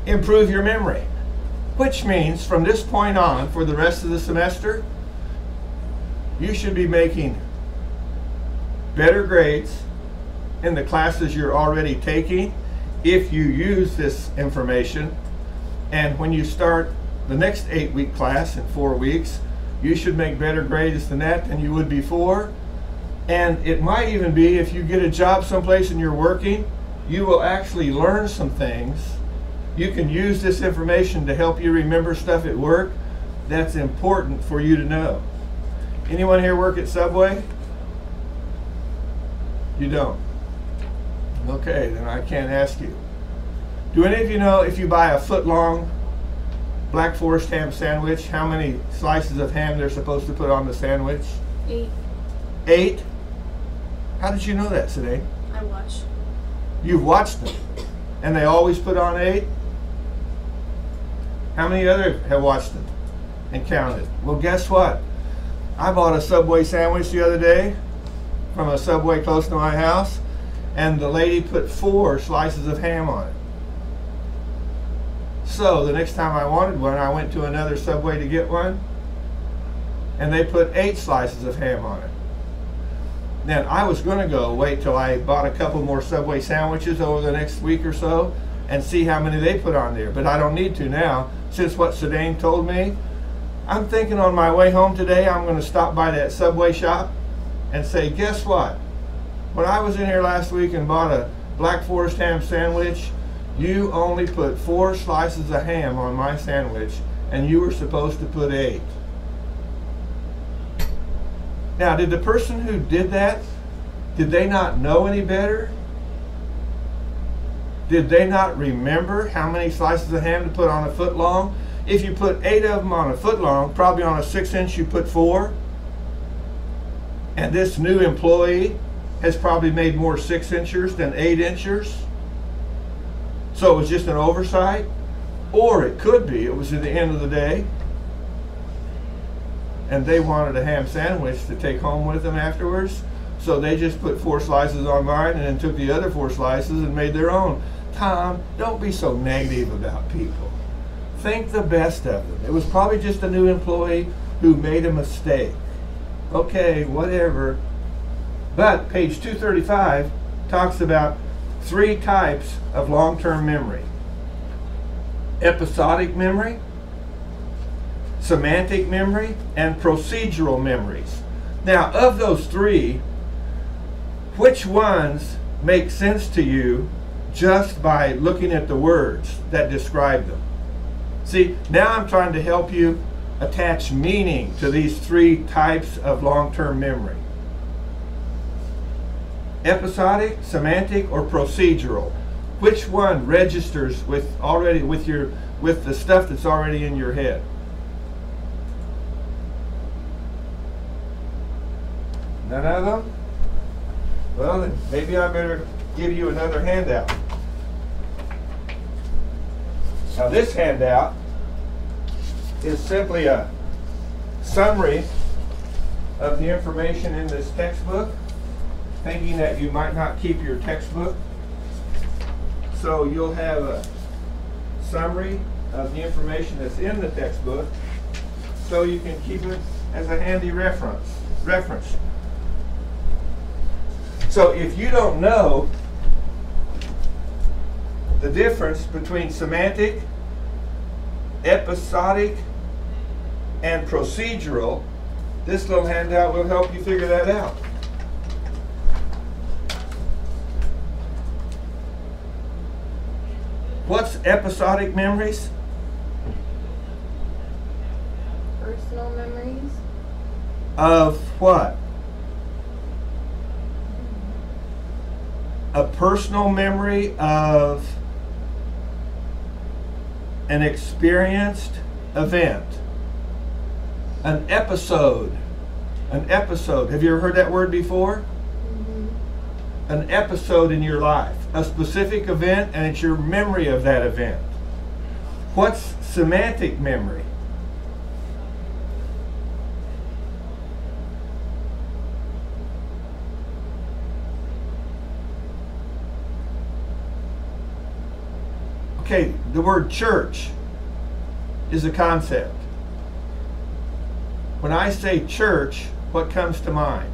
S1: improve your memory. Which means from this point on, for the rest of the semester, you should be making better grades in the classes you're already taking if you use this information. And when you start the next 8-week class in 4 weeks, you should make better grades than that than you would before. And it might even be, if you get a job someplace and you're working, you will actually learn some things. You can use this information to help you remember stuff at work that's important for you to know. Anyone here work at Subway? You don't? Okay, then I can't ask you. Do any of you know if you buy a foot-long Black Forest ham sandwich, how many slices of ham they're supposed to put on the sandwich?
S3: 8.
S1: 8? How did you know that, Sinead?
S3: I watch.
S1: You've watched them. And they always put on 8? How many others have watched them and counted? Well, guess what? I bought a Subway sandwich the other day from a Subway close to my house, and the lady put 4 slices of ham on it. So the next time I wanted one, I went to another Subway to get one, and they put 8 slices of ham on it. Then I was going to go wait till I bought a couple more Subway sandwiches over the next week or so and see how many they put on there. But I don't need to now, since what Sedaine told me. I'm thinking on my way home today, I'm going to stop by that Subway shop and say, guess what? When I was in here last week and bought a Black Forest ham sandwich, You only put 4 slices of ham on my sandwich, and you were supposed to put 8. Now, did the person who did that, did they not know any better? Did they not remember how many slices of ham to put on a foot long? If you put 8 of them on a foot long, probably on a 6-inch you put 4. And this new employee has probably made more 6-inchers than 8-inchers. So it was just an oversight. Or it could be, it was at the end of the day, and they wanted a ham sandwich to take home with them afterwards. So they just put 4 slices on mine and then took the other 4 slices and made their own. Tom, don't be so negative about people. Think the best of them. It was probably just a new employee who made a mistake. Okay, whatever. But page 235 talks about 3 types of long-term memory. Episodic memory, semantic memory, and procedural memories. Now, of those 3, which ones make sense to you just by looking at the words that describe them? See, now I'm trying to help you attach meaning to these 3 types of long-term memory. Episodic, semantic, or procedural? Which one registers with the stuff that's already in your head? None of them? Well, then maybe I better give you another handout. Now this handout is simply a summary of the information in this textbook, thinking that you might not keep your textbook. So you'll have a summary of the information that's in the textbook, so you can keep it as a handy reference. So if you don't know the difference between semantic, episodic, and procedural, this little handout will help you figure that out. What's episodic memories?
S2: Personal memories.
S1: Of what? A personal memory of an experienced event. An episode. An episode. Have you ever heard that word before? Mm-hmm. An episode in your life. A specific event, and it's your memory of that event. What's semantic memory? Okay, the word church is a concept. When I say church, what comes to mind?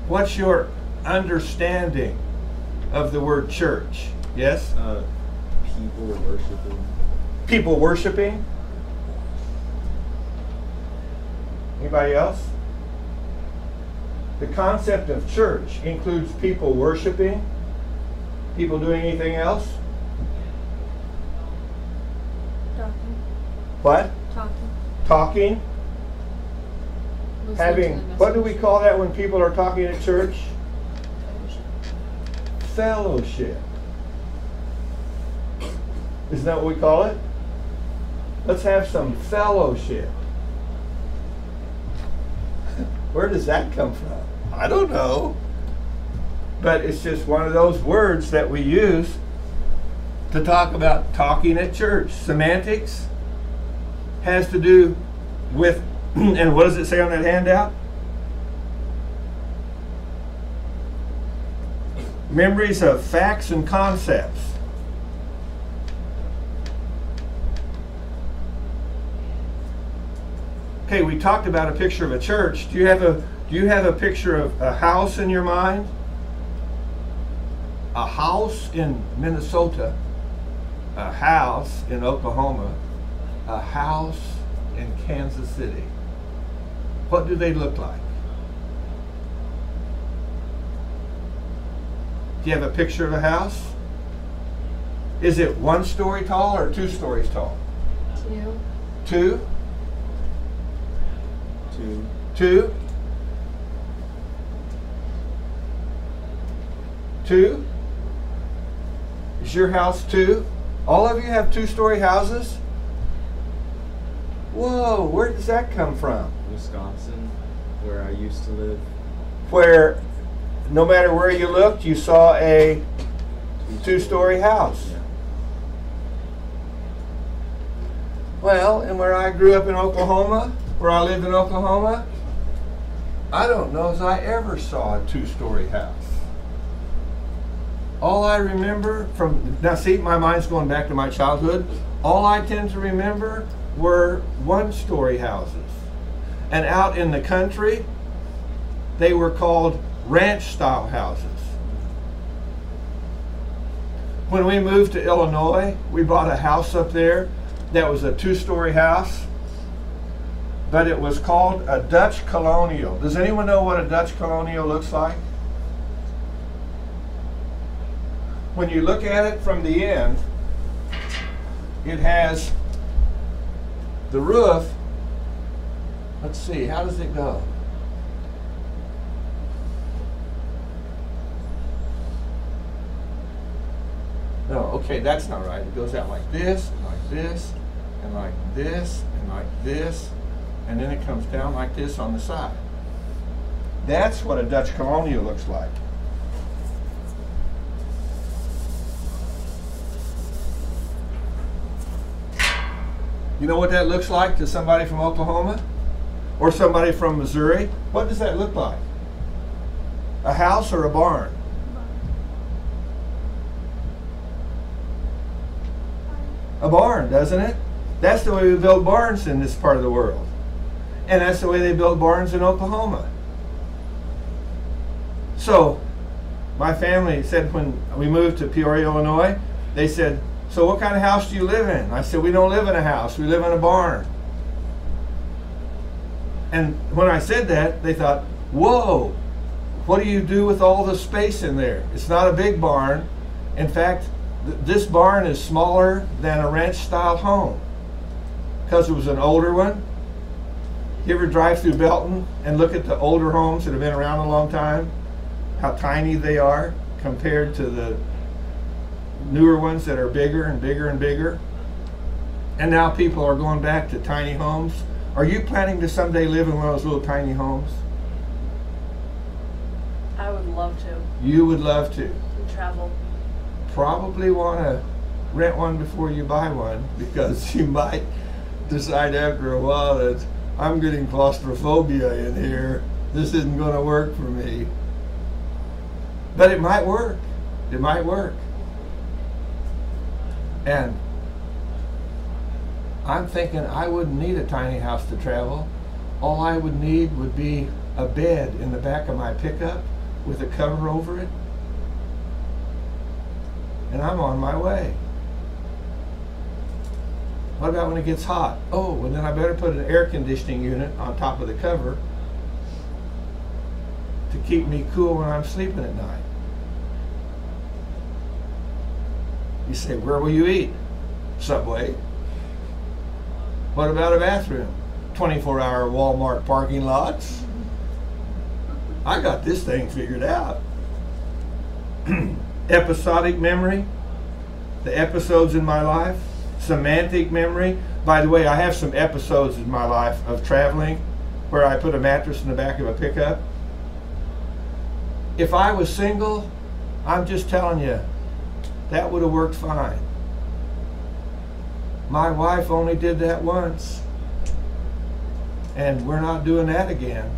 S1: What's your understanding of the word church? Yes?
S4: People worshiping.
S1: People worshiping? Anybody else? The concept of church includes people worshiping. People doing anything else?
S2: Talking.
S1: What?
S2: Talking.
S1: Talking.
S3: Listening
S1: Having,
S3: to the
S1: what do we
S3: message.
S1: call that when people are talking at church? Fellowship. Isn't that what we call it? Let's have some fellowship. Where does that come from? I don't know. But it's just one of those words that we use to talk about talking at church. Semantics has to do with, and what does it say on that handout? Memories of facts and concepts. Okay, we talked about a picture of a church. Do you have a picture of a house in your mind? A house in Minnesota, a house in Oklahoma, a house in Kansas City. What do they look like? Do you have a picture of a house? Is it 1 story tall or 2 stories tall?
S2: 2.
S1: 2?
S4: 2.
S1: 2? 2? Is your house 2? All of you have 2-story houses? Whoa, where does that come from?
S4: Wisconsin, where I used to live.
S1: Where no matter where you looked, you saw a 2-story house.
S4: Yeah.
S1: Well, and where I grew up in Oklahoma, where I lived in Oklahoma, I don't know as I ever saw a 2-story house. All I remember from, now see, my mind's going back to my childhood. All I tend to remember were 1-story houses. And out in the country, they were called ranch-style houses. When we moved to Illinois, we bought a house up there that was a 2-story house, but it was called a Dutch colonial. Does anyone know what a Dutch colonial looks like? When you look at it from the end, it has the roof. Let's see, how does it go? No, okay, that's not right. It goes out like this, and like this, and like this, and like this, and then it comes down like this on the side. That's what a Dutch colonial looks like. You know what that looks like to somebody from Oklahoma? Or somebody from Missouri? What does that look like? A house or a barn? A barn, doesn't it? That's the way we build barns in this part of the world. And that's the way they build barns in Oklahoma. So, my family said when we moved to Peoria, Illinois, they said, so what kind of house do you live in? I said, we don't live in a house, we live in a barn. And when I said that, they thought, whoa, what do you do with all the space in there? It's not a big barn. In fact, this barn is smaller than a ranch-style home because it was an older one. You ever drive through Belton and look at the older homes that have been around a long time? How tiny they are compared to the newer ones that are bigger and bigger and bigger. And now people are going back to tiny homes. Are you planning to someday live in one of those little tiny homes?
S6: I would love to.
S1: You would love to.
S6: And travel.
S1: Probably want to rent one before you buy one, because you might decide after a while that I'm getting claustrophobia in here. This isn't going to work for me. But it might work. It might work. And I'm thinking I wouldn't need a tiny house to travel. All I would need would be a bed in the back of my pickup with a cover over it. And I'm on my way. What about when it gets hot? Oh, and then I better put an air conditioning unit on top of the cover to keep me cool when I'm sleeping at night. You say, where will you eat? Subway. What about a bathroom? 24-hour Walmart parking lots. I got this thing figured out. Episodic memory, the episodes in my life. Semantic memory. By the way, I have some episodes in my life of traveling where I put a mattress in the back of a pickup. If I was single, I'm just telling you, that would have worked fine. My wife only did that once, and we're not doing that again.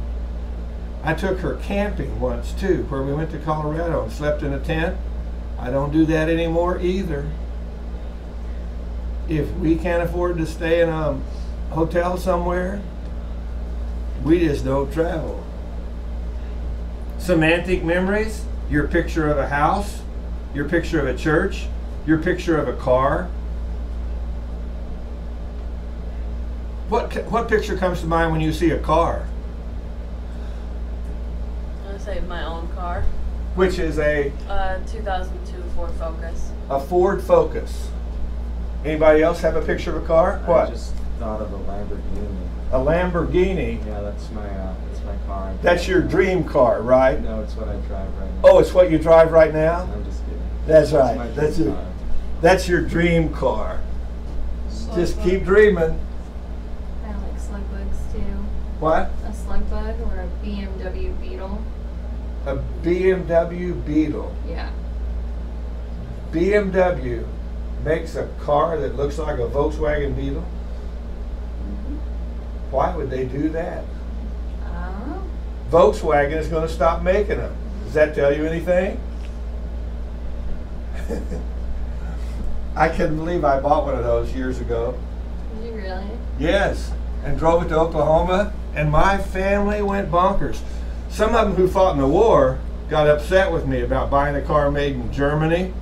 S1: I took her camping once too, where we went to Colorado and slept in a tent. I don't do that anymore either. If we can't afford to stay in a hotel somewhere, we just don't travel. Semantic memories, your picture of a house, your picture of a church, your picture of a car. What picture comes to mind when you see a car?
S6: I'm gonna say my own car.
S1: which is a
S6: 2002 Ford Focus.
S1: Ford Focus. Anybody else have a picture of a car?
S4: I
S1: What?
S4: just thought of a Lamborghini.
S1: A Lamborghini.
S4: Yeah, that's my car.
S1: That's your dream car, right?
S4: No, it's what I drive right now.
S1: Oh, it's what you drive right now?
S4: I'm just kidding.
S1: That's
S4: my
S1: right.
S4: dream
S1: That's your,
S4: car.
S1: that's your dream car. Just keep dreaming.
S2: I like slug bugs too.
S1: What?
S2: A slug bug or a BMW Beetle.
S1: A BMW Beetle.
S2: Yeah.
S1: BMW makes a car that looks like a Volkswagen Beetle? Why would they do that?
S2: I don't know.
S1: Volkswagen is going to stop making them. Does that tell you anything? I couldn't believe I bought one of those years ago.
S2: Did you really?
S1: Yes, and drove it to Oklahoma, and my family went bonkers. Some of them who fought in the war got upset with me about buying a car made in Germany.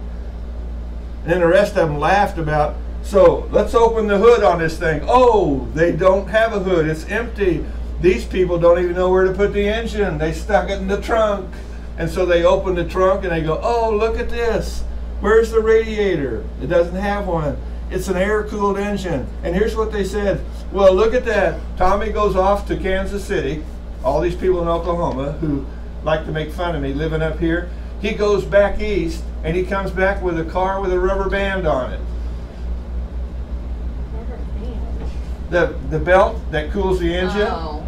S1: And then the rest of them laughed about, so let's open the hood on this thing. Oh, they don't have a hood, it's empty. These people don't even know where to put the engine. They stuck it in the trunk. And so they open the trunk and they go, oh, look at this. Where's the radiator? It doesn't have one. It's an air-cooled engine. And here's what they said. Well, look at that. Tommy goes off to Kansas City. All these people in Oklahoma who like to make fun of me living up here. He goes back east and he comes back with a car with a rubber band on it.
S2: Rubber band.
S1: The belt that cools the engine,
S2: Oh.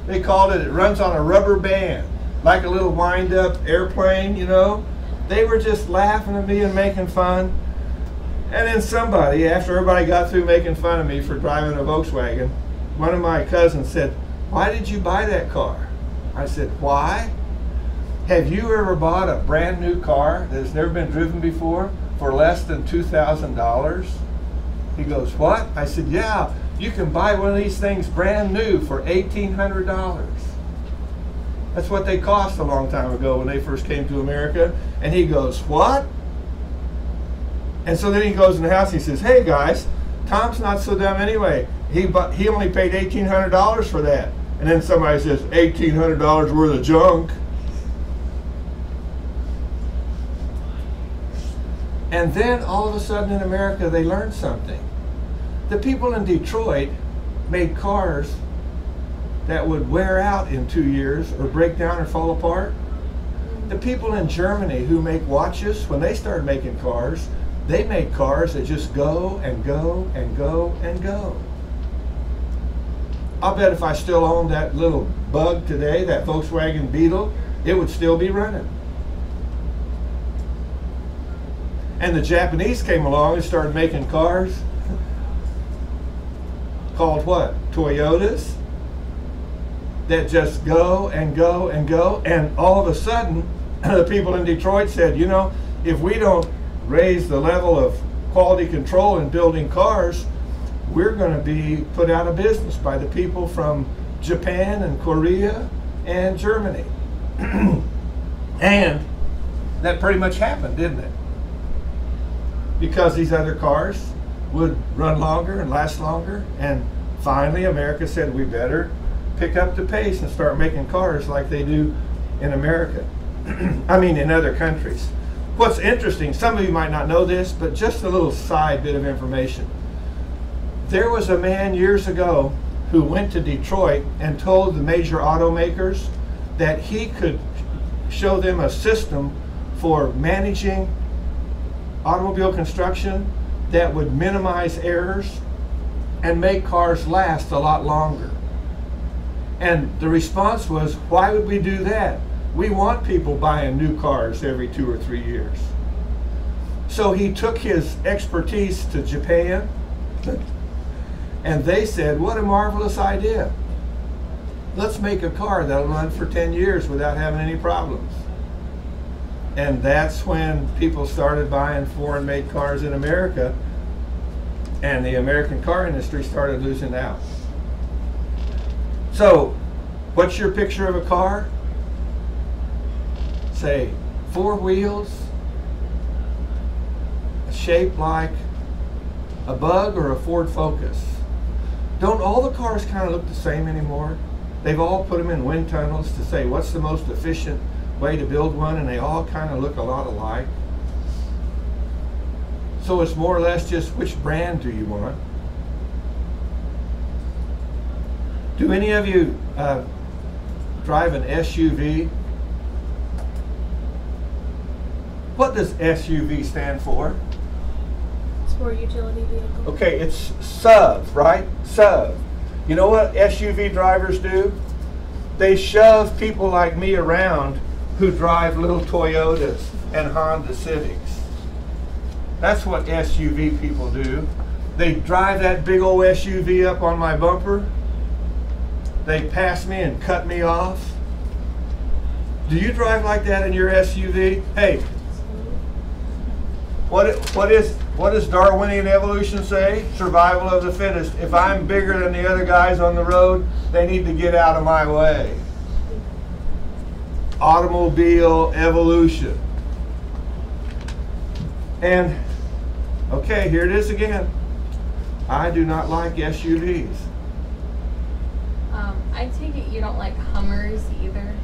S1: they called it runs on a rubber band. Like a little wind-up airplane, you know. They were just laughing at me and making fun. And then somebody, after everybody got through making fun of me for driving a Volkswagen, one of my cousins said, why did you buy that car? I said, why? Have you ever bought a brand new car that has never been driven before for less than $2,000? He goes, what? I said, yeah, you can buy one of these things brand new for $1,800. That's what they cost a long time ago when they first came to America. And he goes, what? And so then he goes in the house and he says, hey guys, Tom's not so dumb anyway. He only paid $1,800 for that. And then somebody says, $1,800 worth of junk. And then all of a sudden in America they learned something. The people in Detroit made cars that would wear out in 2 years or break down or fall apart. The people in Germany who make watches, when they started making cars, they make cars that just go and go and go and go. I'll bet if I still owned that little bug today, that Volkswagen Beetle, it would still be running. And the Japanese came along and started making cars called what? Toyotas, that just go and go and go. And all of a sudden, the people in Detroit said, you know, if we don't raise the level of quality control in building cars, we're going to be put out of business by the people from Japan and Korea and Germany. And that pretty much happened, didn't it? Because these other cars would run longer and last longer, and finally America said we better pick up the pace and start making cars like they do in America. I mean in other countries. What's interesting, some of you might not know this, but just a little side bit of information. There was a man years ago who went to Detroit and told the major automakers that he could show them a system for managing automobile construction that would minimize errors and make cars last a lot longer. And the response was, why would we do that? We want people buying new cars every 2 or 3 years. So he took his expertise to Japan, and they said, what a marvelous idea. Let's make a car that'll run for 10 years without having any problems. And that's when people started buying foreign-made cars in America, and the American car industry started losing out. So, what's your picture of a car? Say, 4 wheels, shaped like a Bug or a Ford Focus. Don't all the cars kind of look the same anymore? They've all put them in wind tunnels to say what's the most efficient way to build one, and they all kind of look a lot alike. So it's more or less just which brand do you want. Do any of you drive an SUV? What does SUV stand for?
S3: Sport utility vehicle.
S1: Okay, it's SUV, right? SUV. You know what SUV drivers do? They shove people like me around who drive little Toyotas and Honda Civics. That's what SUV people do. They drive that big old SUV up on my bumper. They pass me and cut me off. Do you drive like that in your SUV? Hey, what does Darwinian evolution say? Survival of the fittest. If I'm bigger than the other guys on the road, they need to get out of my way. Automobile evolution. And, okay, here it is again. I do not like SUVs.
S2: I take it you don't like Hummers either.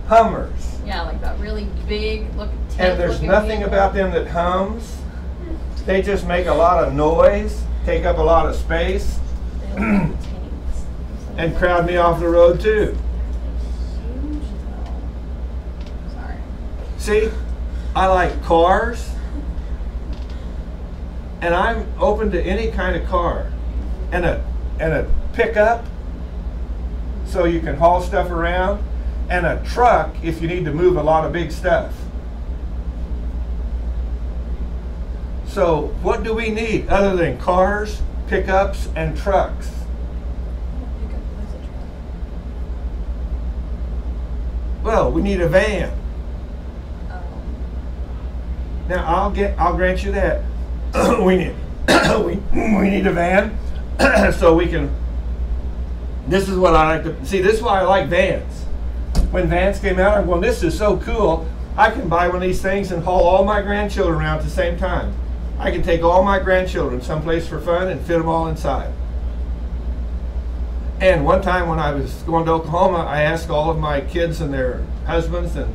S1: Hummers.
S2: Yeah, like that really big
S1: And there's nothing about them that hums. They just make a lot of noise, take up a lot of space, and crowd me off the road too.
S2: Sorry.
S1: See, I like cars, and I'm open to any kind of car, and a pickup, so you can haul stuff around, and a truck if you need to move a lot of big stuff. So what do we need other than cars, pickups, and trucks? Well, we need a van. Now I'll grant you that we need we need a van so we can. This is what I like to see. This is why I like vans. When vans came out, I'm going, this is so cool. I can buy one of these things and haul all my grandchildren around at the same time. I can take all my grandchildren someplace for fun and fit them all inside. And one time when I was going to Oklahoma, I asked all of my kids and their husbands and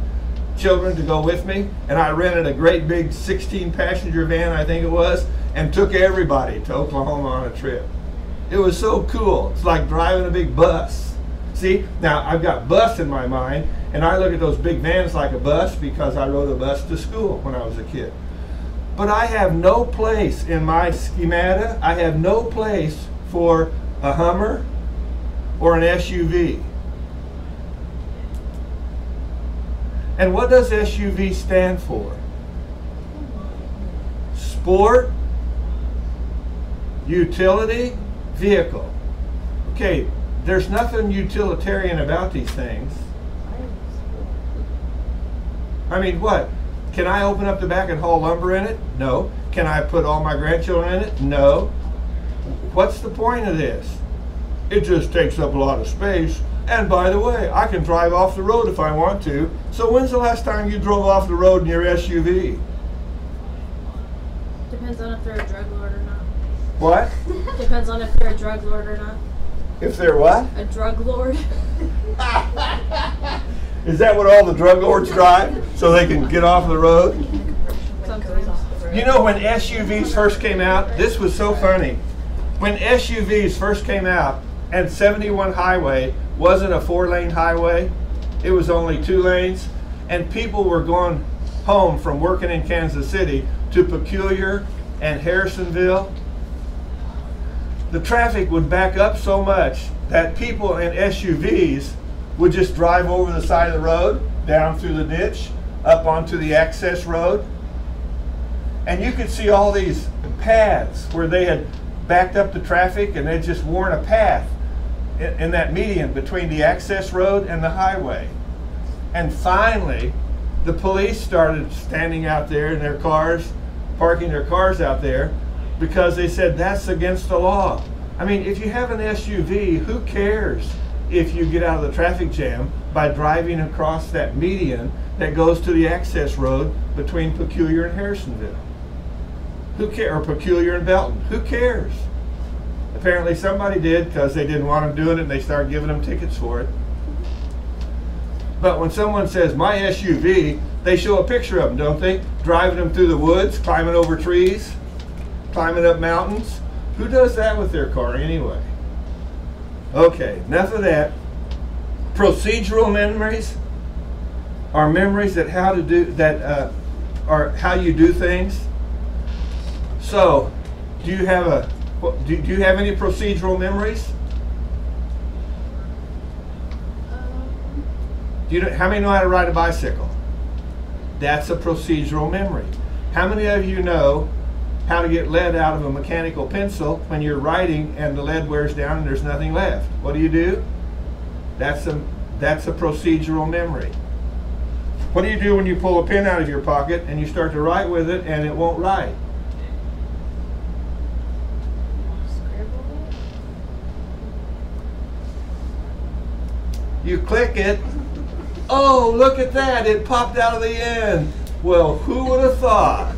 S1: children to go with me, and I rented a great big 16-passenger van, I think it was, and took everybody to Oklahoma on a trip. It was so cool. It's like driving a big bus. See, now I've got bus in my mind, and I look at those big vans like a bus because I rode a bus to school when I was a kid. But I have no place in my schemata, I have no place for a Hummer or an SUV. And what does SUV stand for? Sport, utility, vehicle. Okay, there's nothing utilitarian about these things. I mean, what? Can I open up the back and haul lumber in it? No. Can I put all my grandchildren in it? No. What's the point of this? It just takes up a lot of space. And by the way, I can drive off the road if I want to. So when's the last time you drove off the road in your SUV?
S3: Depends on if they're a drug lord or not.
S1: What?
S3: Depends on if they're a drug lord or not.
S1: If they're what?
S3: A drug lord.
S1: Is that what all the drug lords drive? So they can get off the road?
S3: Sometimes.
S1: You know, when SUVs first came out, this was so funny. When SUVs first came out, and 71 highway wasn't a 4-lane highway, it was only 2 lanes, and people were going home from working in Kansas City to Peculiar and Harrisonville, the traffic would back up so much that people in SUVs would just drive over the side of the road, down through the ditch, up onto the access road, and you could see all these paths where they had backed up the traffic and they'd just worn a path in that median between the access road and the highway. And finally, the police started standing out there in their cars, parking their cars out there, because they said that's against the law. I mean, if you have an SUV, who cares if you get out of the traffic jam by driving across that median that goes to the access road between Peculiar and Harrisonville? Who cares? Or Peculiar and Belton? Who cares? Apparently somebody did, because they didn't want them doing it and they started giving them tickets for it. But when someone says my SUV, they show a picture of them, don't they? Driving them through the woods, climbing over trees, climbing up mountains. Who does that with their car anyway? Okay, enough of that. Procedural memories are memories that are how you do things. So, do you have any procedural memories? How many know how to ride a bicycle? That's a procedural memory. How many of you know how to get lead out of a mechanical pencil when you're writing and the lead wears down and there's nothing left? What do? That's a procedural memory. What do you do when you pull a pen out of your pocket and you start to write with it and it won't write?
S2: Scribble it.
S1: You click it. Oh, look at that, it popped out of the end. Well, who would have thought?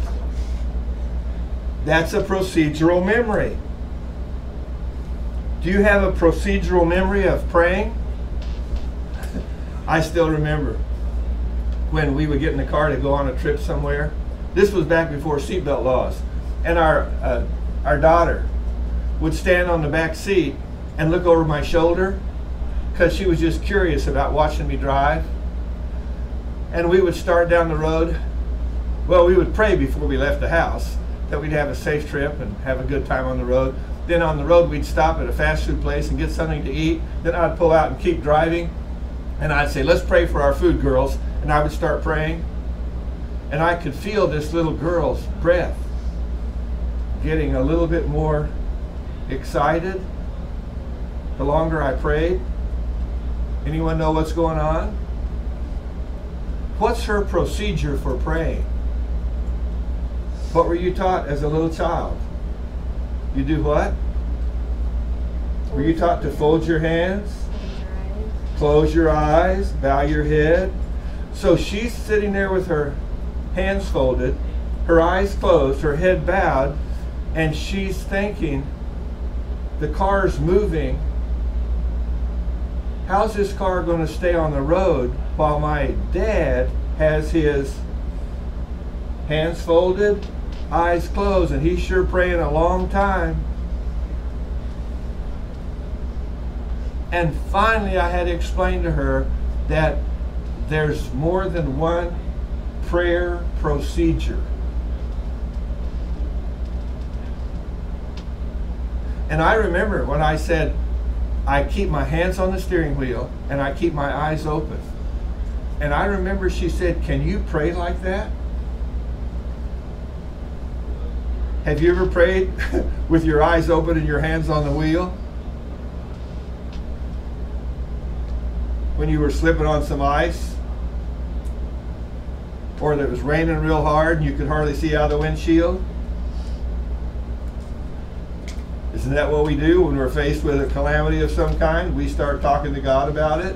S1: That's a procedural memory. Do you have a procedural memory of praying? I still remember when we would get in the car to go on a trip somewhere. This was back before seatbelt laws. And our daughter would stand on the back seat and look over my shoulder because she was just curious about watching me drive. And we would start down the road. Well, we would pray before we left the house that we'd have a safe trip and have a good time on the road. Then on the road we'd stop at a fast food place and get something to eat. Then I'd pull out and keep driving. And I'd say, let's pray for our food, girls. And I would start praying. And I could feel this little girl's breath getting a little bit more excited the longer I prayed. Anyone know what's going on? What's her procedure for praying? What were you taught as a little child? You do what? Were you taught to fold your hands? Close your eyes, bow your head. So she's sitting there with her hands folded, her eyes closed, her head bowed, and she's thinking, the car's moving. How's this car going to stay on the road while my dad has his hands folded, eyes closed, and he's sure praying a long time? And finally I had to explain to her that there's more than one prayer procedure. And I remember when I said, I keep my hands on the steering wheel and I keep my eyes open. And I remember she said, can you pray like that? Have you ever prayed with your eyes open and your hands on the wheel? When you were slipping on some ice? Or that it was raining real hard and you could hardly see out of the windshield? Isn't that what we do when we're faced with a calamity of some kind? We start talking to God about it,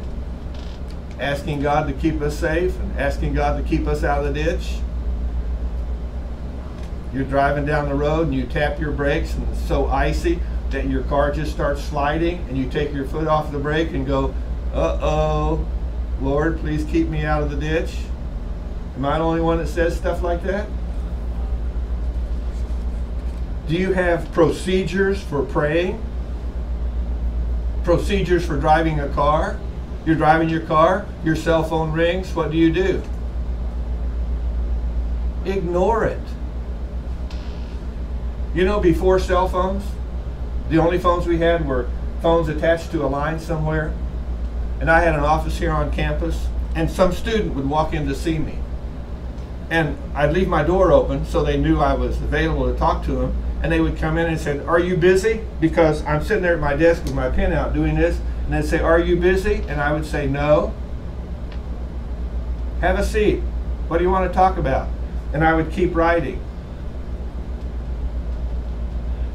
S1: asking God to keep us safe and asking God to keep us out of the ditch. You're driving down the road and you tap your brakes and it's so icy that your car just starts sliding and you take your foot off the brake and go, uh-oh, Lord, please keep me out of the ditch. Am I the only one that says stuff like that? Do you have procedures for praying? Procedures for driving a car? You're driving your car, your cell phone rings, what do? Ignore it. You know, before cell phones, the only phones we had were phones attached to a line somewhere. And I had an office here on campus, and some student would walk in to see me. And I'd leave my door open so they knew I was available to talk to them. And they would come in and say, are you busy? Because I'm sitting there at my desk with my pen out doing this. And they'd say, are you busy? And I would say, no. Have a seat. What do you want to talk about? And I would keep writing.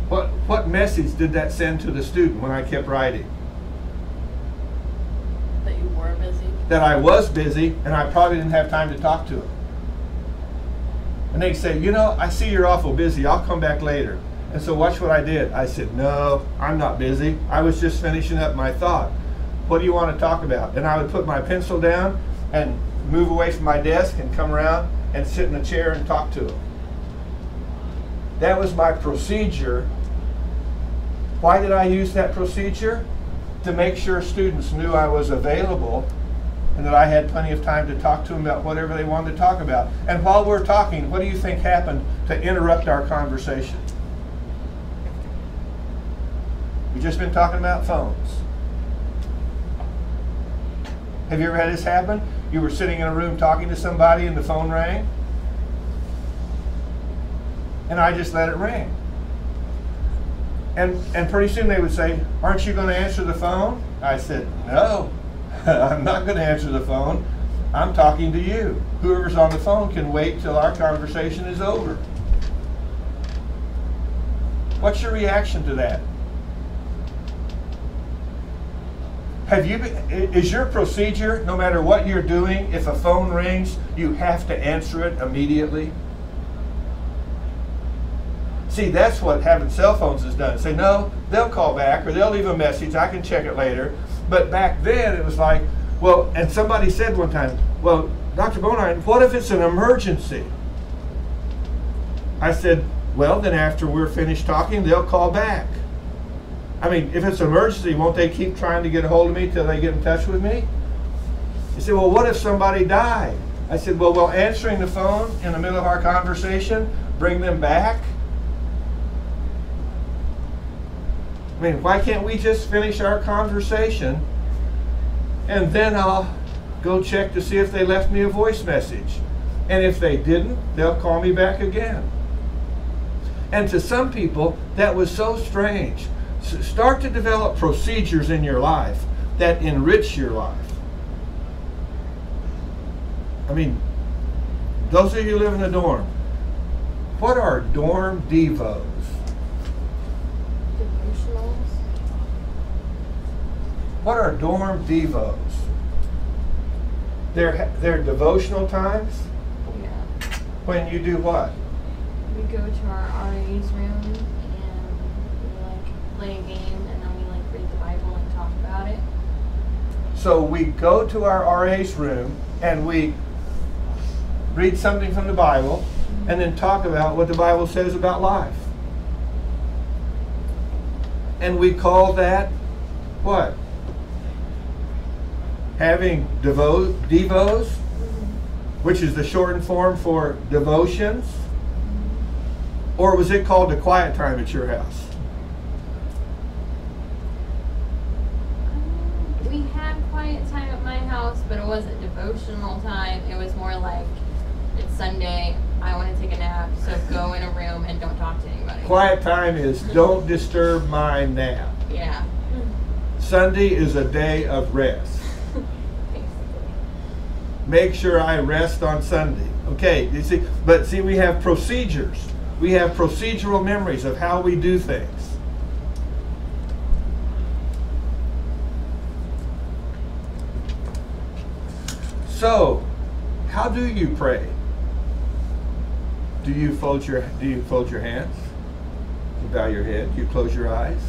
S1: What message did that send to the student when I kept writing?
S6: That you were busy?
S1: That I was busy and I probably didn't have time to talk to him. And they'd say, you know, I see you're awful busy. I'll come back later. And so watch what I did. I said, no, I'm not busy. I was just finishing up my thought. What do you want to talk about? And I would put my pencil down and move away from my desk and come around and sit in a chair and talk to them. That was my procedure. Why did I use that procedure? To make sure students knew I was available and that I had plenty of time to talk to them about whatever they wanted to talk about. And while we're talking, what do you think happened to interrupt our conversation? We've just been talking about phones. Have you ever had this happen? You were sitting in a room talking to somebody and the phone rang? And I just let it ring. And pretty soon they would say, aren't you going to answer the phone? I said, no, I'm not going to answer the phone. I'm talking to you. Whoever's on the phone can wait till our conversation is over. What's your reaction to that? Is your procedure, no matter what you're doing, if a phone rings, you have to answer it immediately? See, that's what having cell phones has done. Say, no, they'll call back or they'll leave a message. I can check it later. But back then it was like, well, and somebody said one time, well, Dr. Bonine, what if it's an emergency? I said, well, then after we're finished talking, they'll call back. I mean, if it's an emergency, won't they keep trying to get a hold of me till they get in touch with me? He said, well, what if somebody died? I said, well, will answering the phone in the middle of our conversation bring them back? I mean, why can't we just finish our conversation and then I'll go check to see if they left me a voice message. And if they didn't, they'll call me back again. And to some people, that was so strange. Start to develop procedures in your life that enrich your life. I mean, those of you who live in a dorm, what are dorm devos?
S2: Devotionals.
S1: What are dorm devos? They're devotional times?
S2: Yeah.
S1: When you do what?
S2: We go to our RA's room and we like play a game and then we like read the Bible and talk about it.
S1: So we go to our RA's room and we read something from the Bible and then talk about what the Bible says about life. And we call that what? Having devos, which is the shortened form for devotions. Or was it called the quiet time at your house?
S2: We had quiet time at my house, but it wasn't devotional time. It was more like, it's Sunday, I want to take a nap, so go in a room and don't talk to anybody.
S1: Quiet time is don't disturb my nap.
S2: Yeah.
S1: Sunday is a day of rest. Make sure I rest on Sunday. Okay, you see, but see, we have procedures. We have procedural memories of how we do things. So, how do you pray? Do you fold your hands? You bow your head? Do you close your eyes?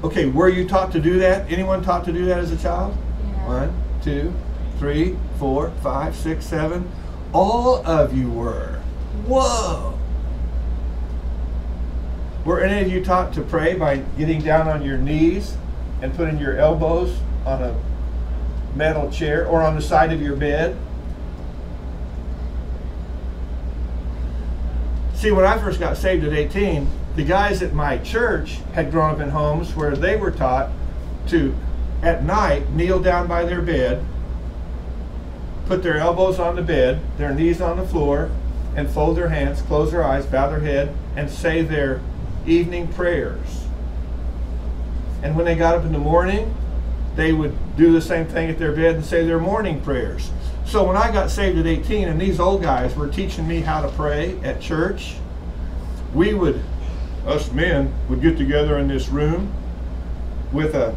S1: Okay, were you taught to do that? Anyone taught to do that as a child?
S2: Yeah.
S1: 1, 2, 3, 4, 5, 6, 7. All of you were. Whoa! Were any of you taught to pray by getting down on your knees and putting your elbows on a metal chair or on the side of your bed? See, when I first got saved at 18, the guys at my church had grown up in homes where they were taught to, at night, kneel down by their bed, put their elbows on the bed, their knees on the floor, and fold their hands, close their eyes, bow their head, and say their evening prayers. And when they got up in the morning, they would do the same thing at their bed and say their morning prayers. So when I got saved at 18 and these old guys were teaching me how to pray at church, us men would get together in this room with a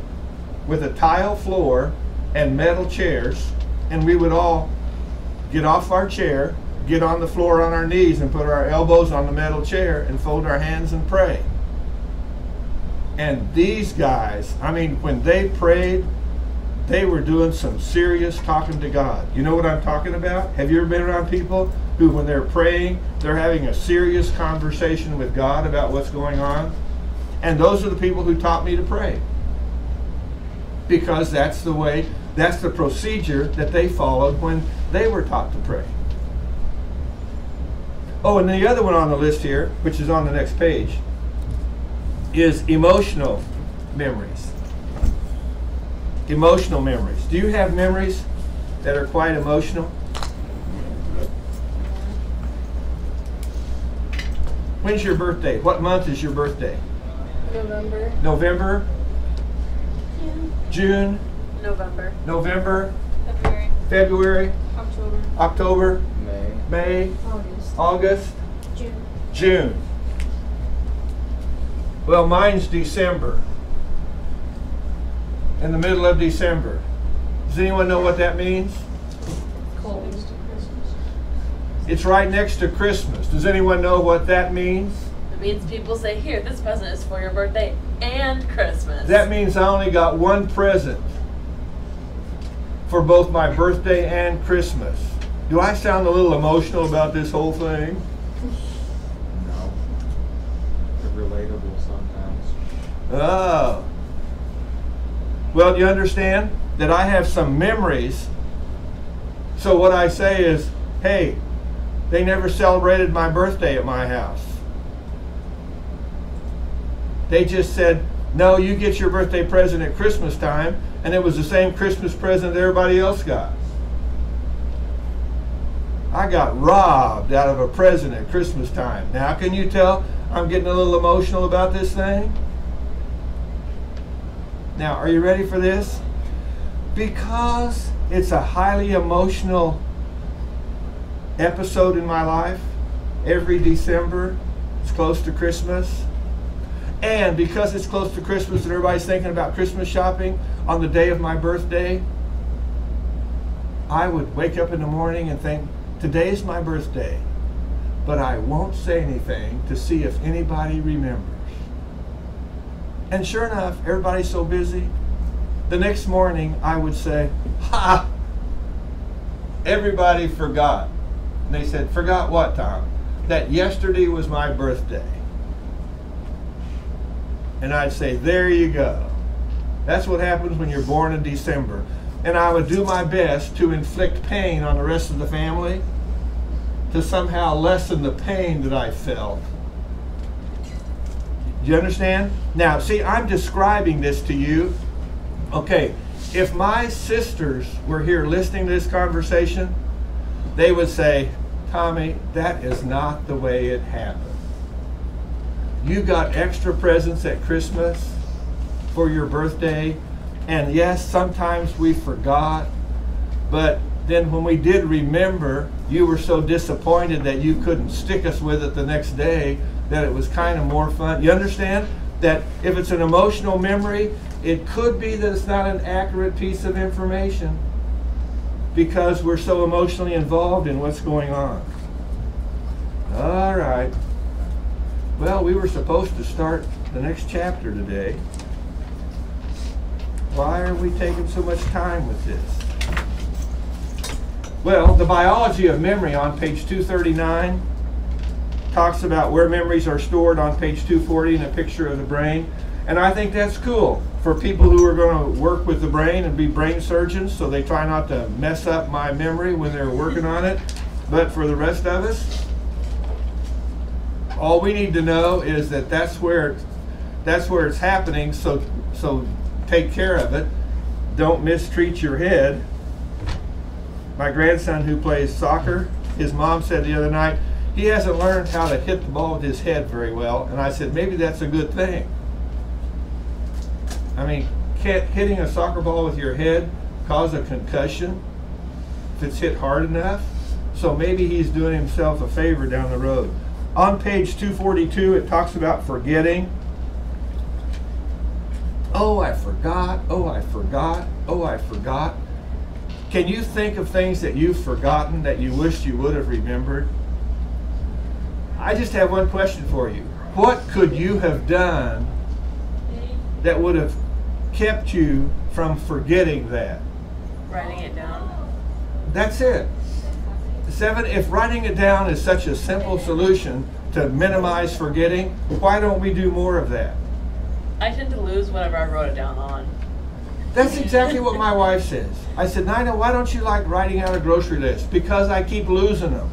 S1: tile floor and metal chairs, and we would all get off our chair, get on the floor on our knees and put our elbows on the metal chair and fold our hands and pray. And these guys, I mean, when they prayed, they were doing some serious talking to God. You know what I'm talking about? Have you ever been around people who, when they're praying, they're having a serious conversation with God about what's going on? And those are the people who taught me to pray. Because that's the way, that's the procedure that they followed when they were taught to pray. Oh, and the other one on the list here, which is on the next page, is emotional memories. Emotional memories. Do you have memories that are quite emotional? When's your birthday? What month is your birthday?
S6: November.
S1: November? June?
S6: November.
S1: November?
S2: February.
S1: February?
S3: October.
S1: October?
S4: May.
S1: May?
S3: August.
S1: August?
S5: June.
S1: June. Well, mine's December. In the middle of December. Does anyone know what that means?
S3: Cold. Christmas.
S1: It's right next to Christmas. Does anyone know what that means?
S6: It means people say, here, this present is for your birthday and Christmas.
S1: That means I only got one present for both my birthday and Christmas. Do I sound a little emotional about this whole thing?
S4: No. They're relatable sometimes.
S1: Oh. Well, do you understand that I have some memories? So what I say is, hey, they never celebrated my birthday at my house. They just said, no, you get your birthday present at Christmas time, and it was the same Christmas present that everybody else got. I got robbed out of a present at Christmas time. Now, can you tell I'm getting a little emotional about this thing? Now, are you ready for this? Because it's a highly emotional episode in my life, every December, it's close to Christmas. And because it's close to Christmas and everybody's thinking about Christmas shopping on the day of my birthday, I would wake up in the morning and think, today's my birthday, but I won't say anything to see if anybody remembers. And sure enough, everybody's so busy. The next morning, I would say, ha! Everybody forgot. And they said, forgot what, Tom? That yesterday was my birthday. And I'd say, there you go. That's what happens when you're born in December. And I would do my best to inflict pain on the rest of the family, to somehow lessen the pain that I felt. Do you understand? Now, see, I'm describing this to you. Okay, if my sisters were here listening to this conversation, they would say, Tommy, that is not the way it happened. You got extra presents at Christmas for your birthday, and yes, sometimes we forgot, but then when we did remember, you were so disappointed that you couldn't stick us with it the next day that it was kind of more fun. You understand that if it's an emotional memory, it could be that it's not an accurate piece of information because we're so emotionally involved in what's going on. All right. Well, we were supposed to start the next chapter today. Why are we taking so much time with this? Well, the biology of memory on page 239 talks about where memories are stored on page 240 in a picture of the brain. And I think that's cool for people who are going to work with the brain and be brain surgeons, so they try not to mess up my memory when they're working on it. But for the rest of us, all we need to know is that that's where it's happening, so take care of it. Don't mistreat your head. My grandson who plays soccer, his mom said the other night, he hasn't learned how to hit the ball with his head very well. And I said, maybe that's a good thing. I mean, can't hitting a soccer ball with your head cause a concussion if it's hit hard enough? So maybe he's doing himself a favor down the road. On page 242, it talks about forgetting. Oh, I forgot. Oh, I forgot. Oh, I forgot. Can you think of things that you've forgotten that you wished you would have remembered? I just have one question for you. What could you have done that would have kept you from forgetting that.
S6: Writing it down.
S1: That's it. 7, if writing it down is such a simple solution to minimize forgetting, why don't we do more of that?
S6: I tend to lose whatever I wrote it down on.
S1: That's exactly what my wife says. I said, Nina, why don't you like writing out a grocery list? Because I keep losing them.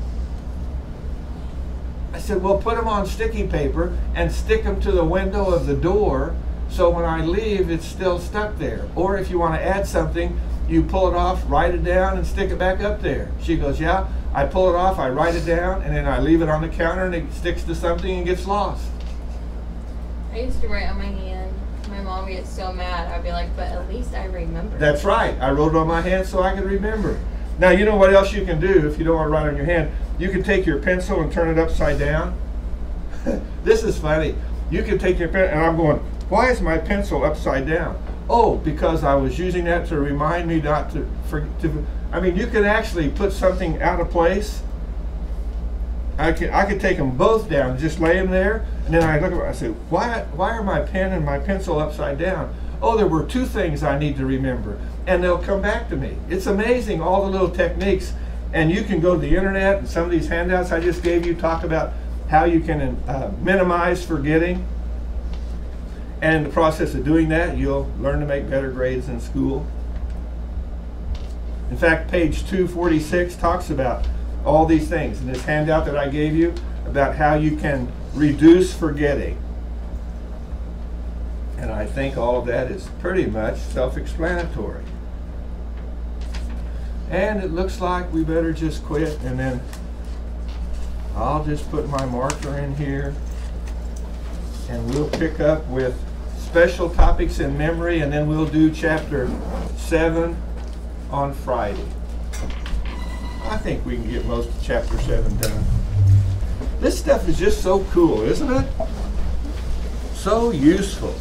S1: I said, well, put them on sticky paper and stick them to the window of the door so when I leave, it's still stuck there. Or if you want to add something, you pull it off, write it down, and stick it back up there. She goes, yeah, I pull it off, I write it down, and then I leave it on the counter and it sticks to something and gets lost.
S2: I used to write on my hand. My mom gets so mad. I'd be like, but at least I remember.
S1: That's right. I wrote it on my hand so I could remember. Now, you know what else you can do if you don't want to write on your hand? You can take your pencil and turn it upside down. This is funny. You can take your pen, and I'm going, why is my pencil upside down? Oh, because I was using that to remind me not to forget. I mean, you can actually put something out of place. I could take them both down, just lay them there, and then I look at it, I say, why are my pen and my pencil upside down? Oh, there were 2 things I need to remember, and they'll come back to me. It's amazing, all the little techniques, and you can go to the internet, and some of these handouts I just gave you talk about how you can minimize forgetting, and in the process of doing that, you'll learn to make better grades in school. In fact, page 246 talks about all these things in this handout that I gave you about how you can reduce forgetting. And I think all of that is pretty much self-explanatory. And it looks like we better just quit, and then I'll just put my marker in here and we'll pick up with special topics in memory, and then we'll do chapter 7 on Friday. I think we can get most of chapter 7 done. This stuff is just so cool, isn't it? So useful.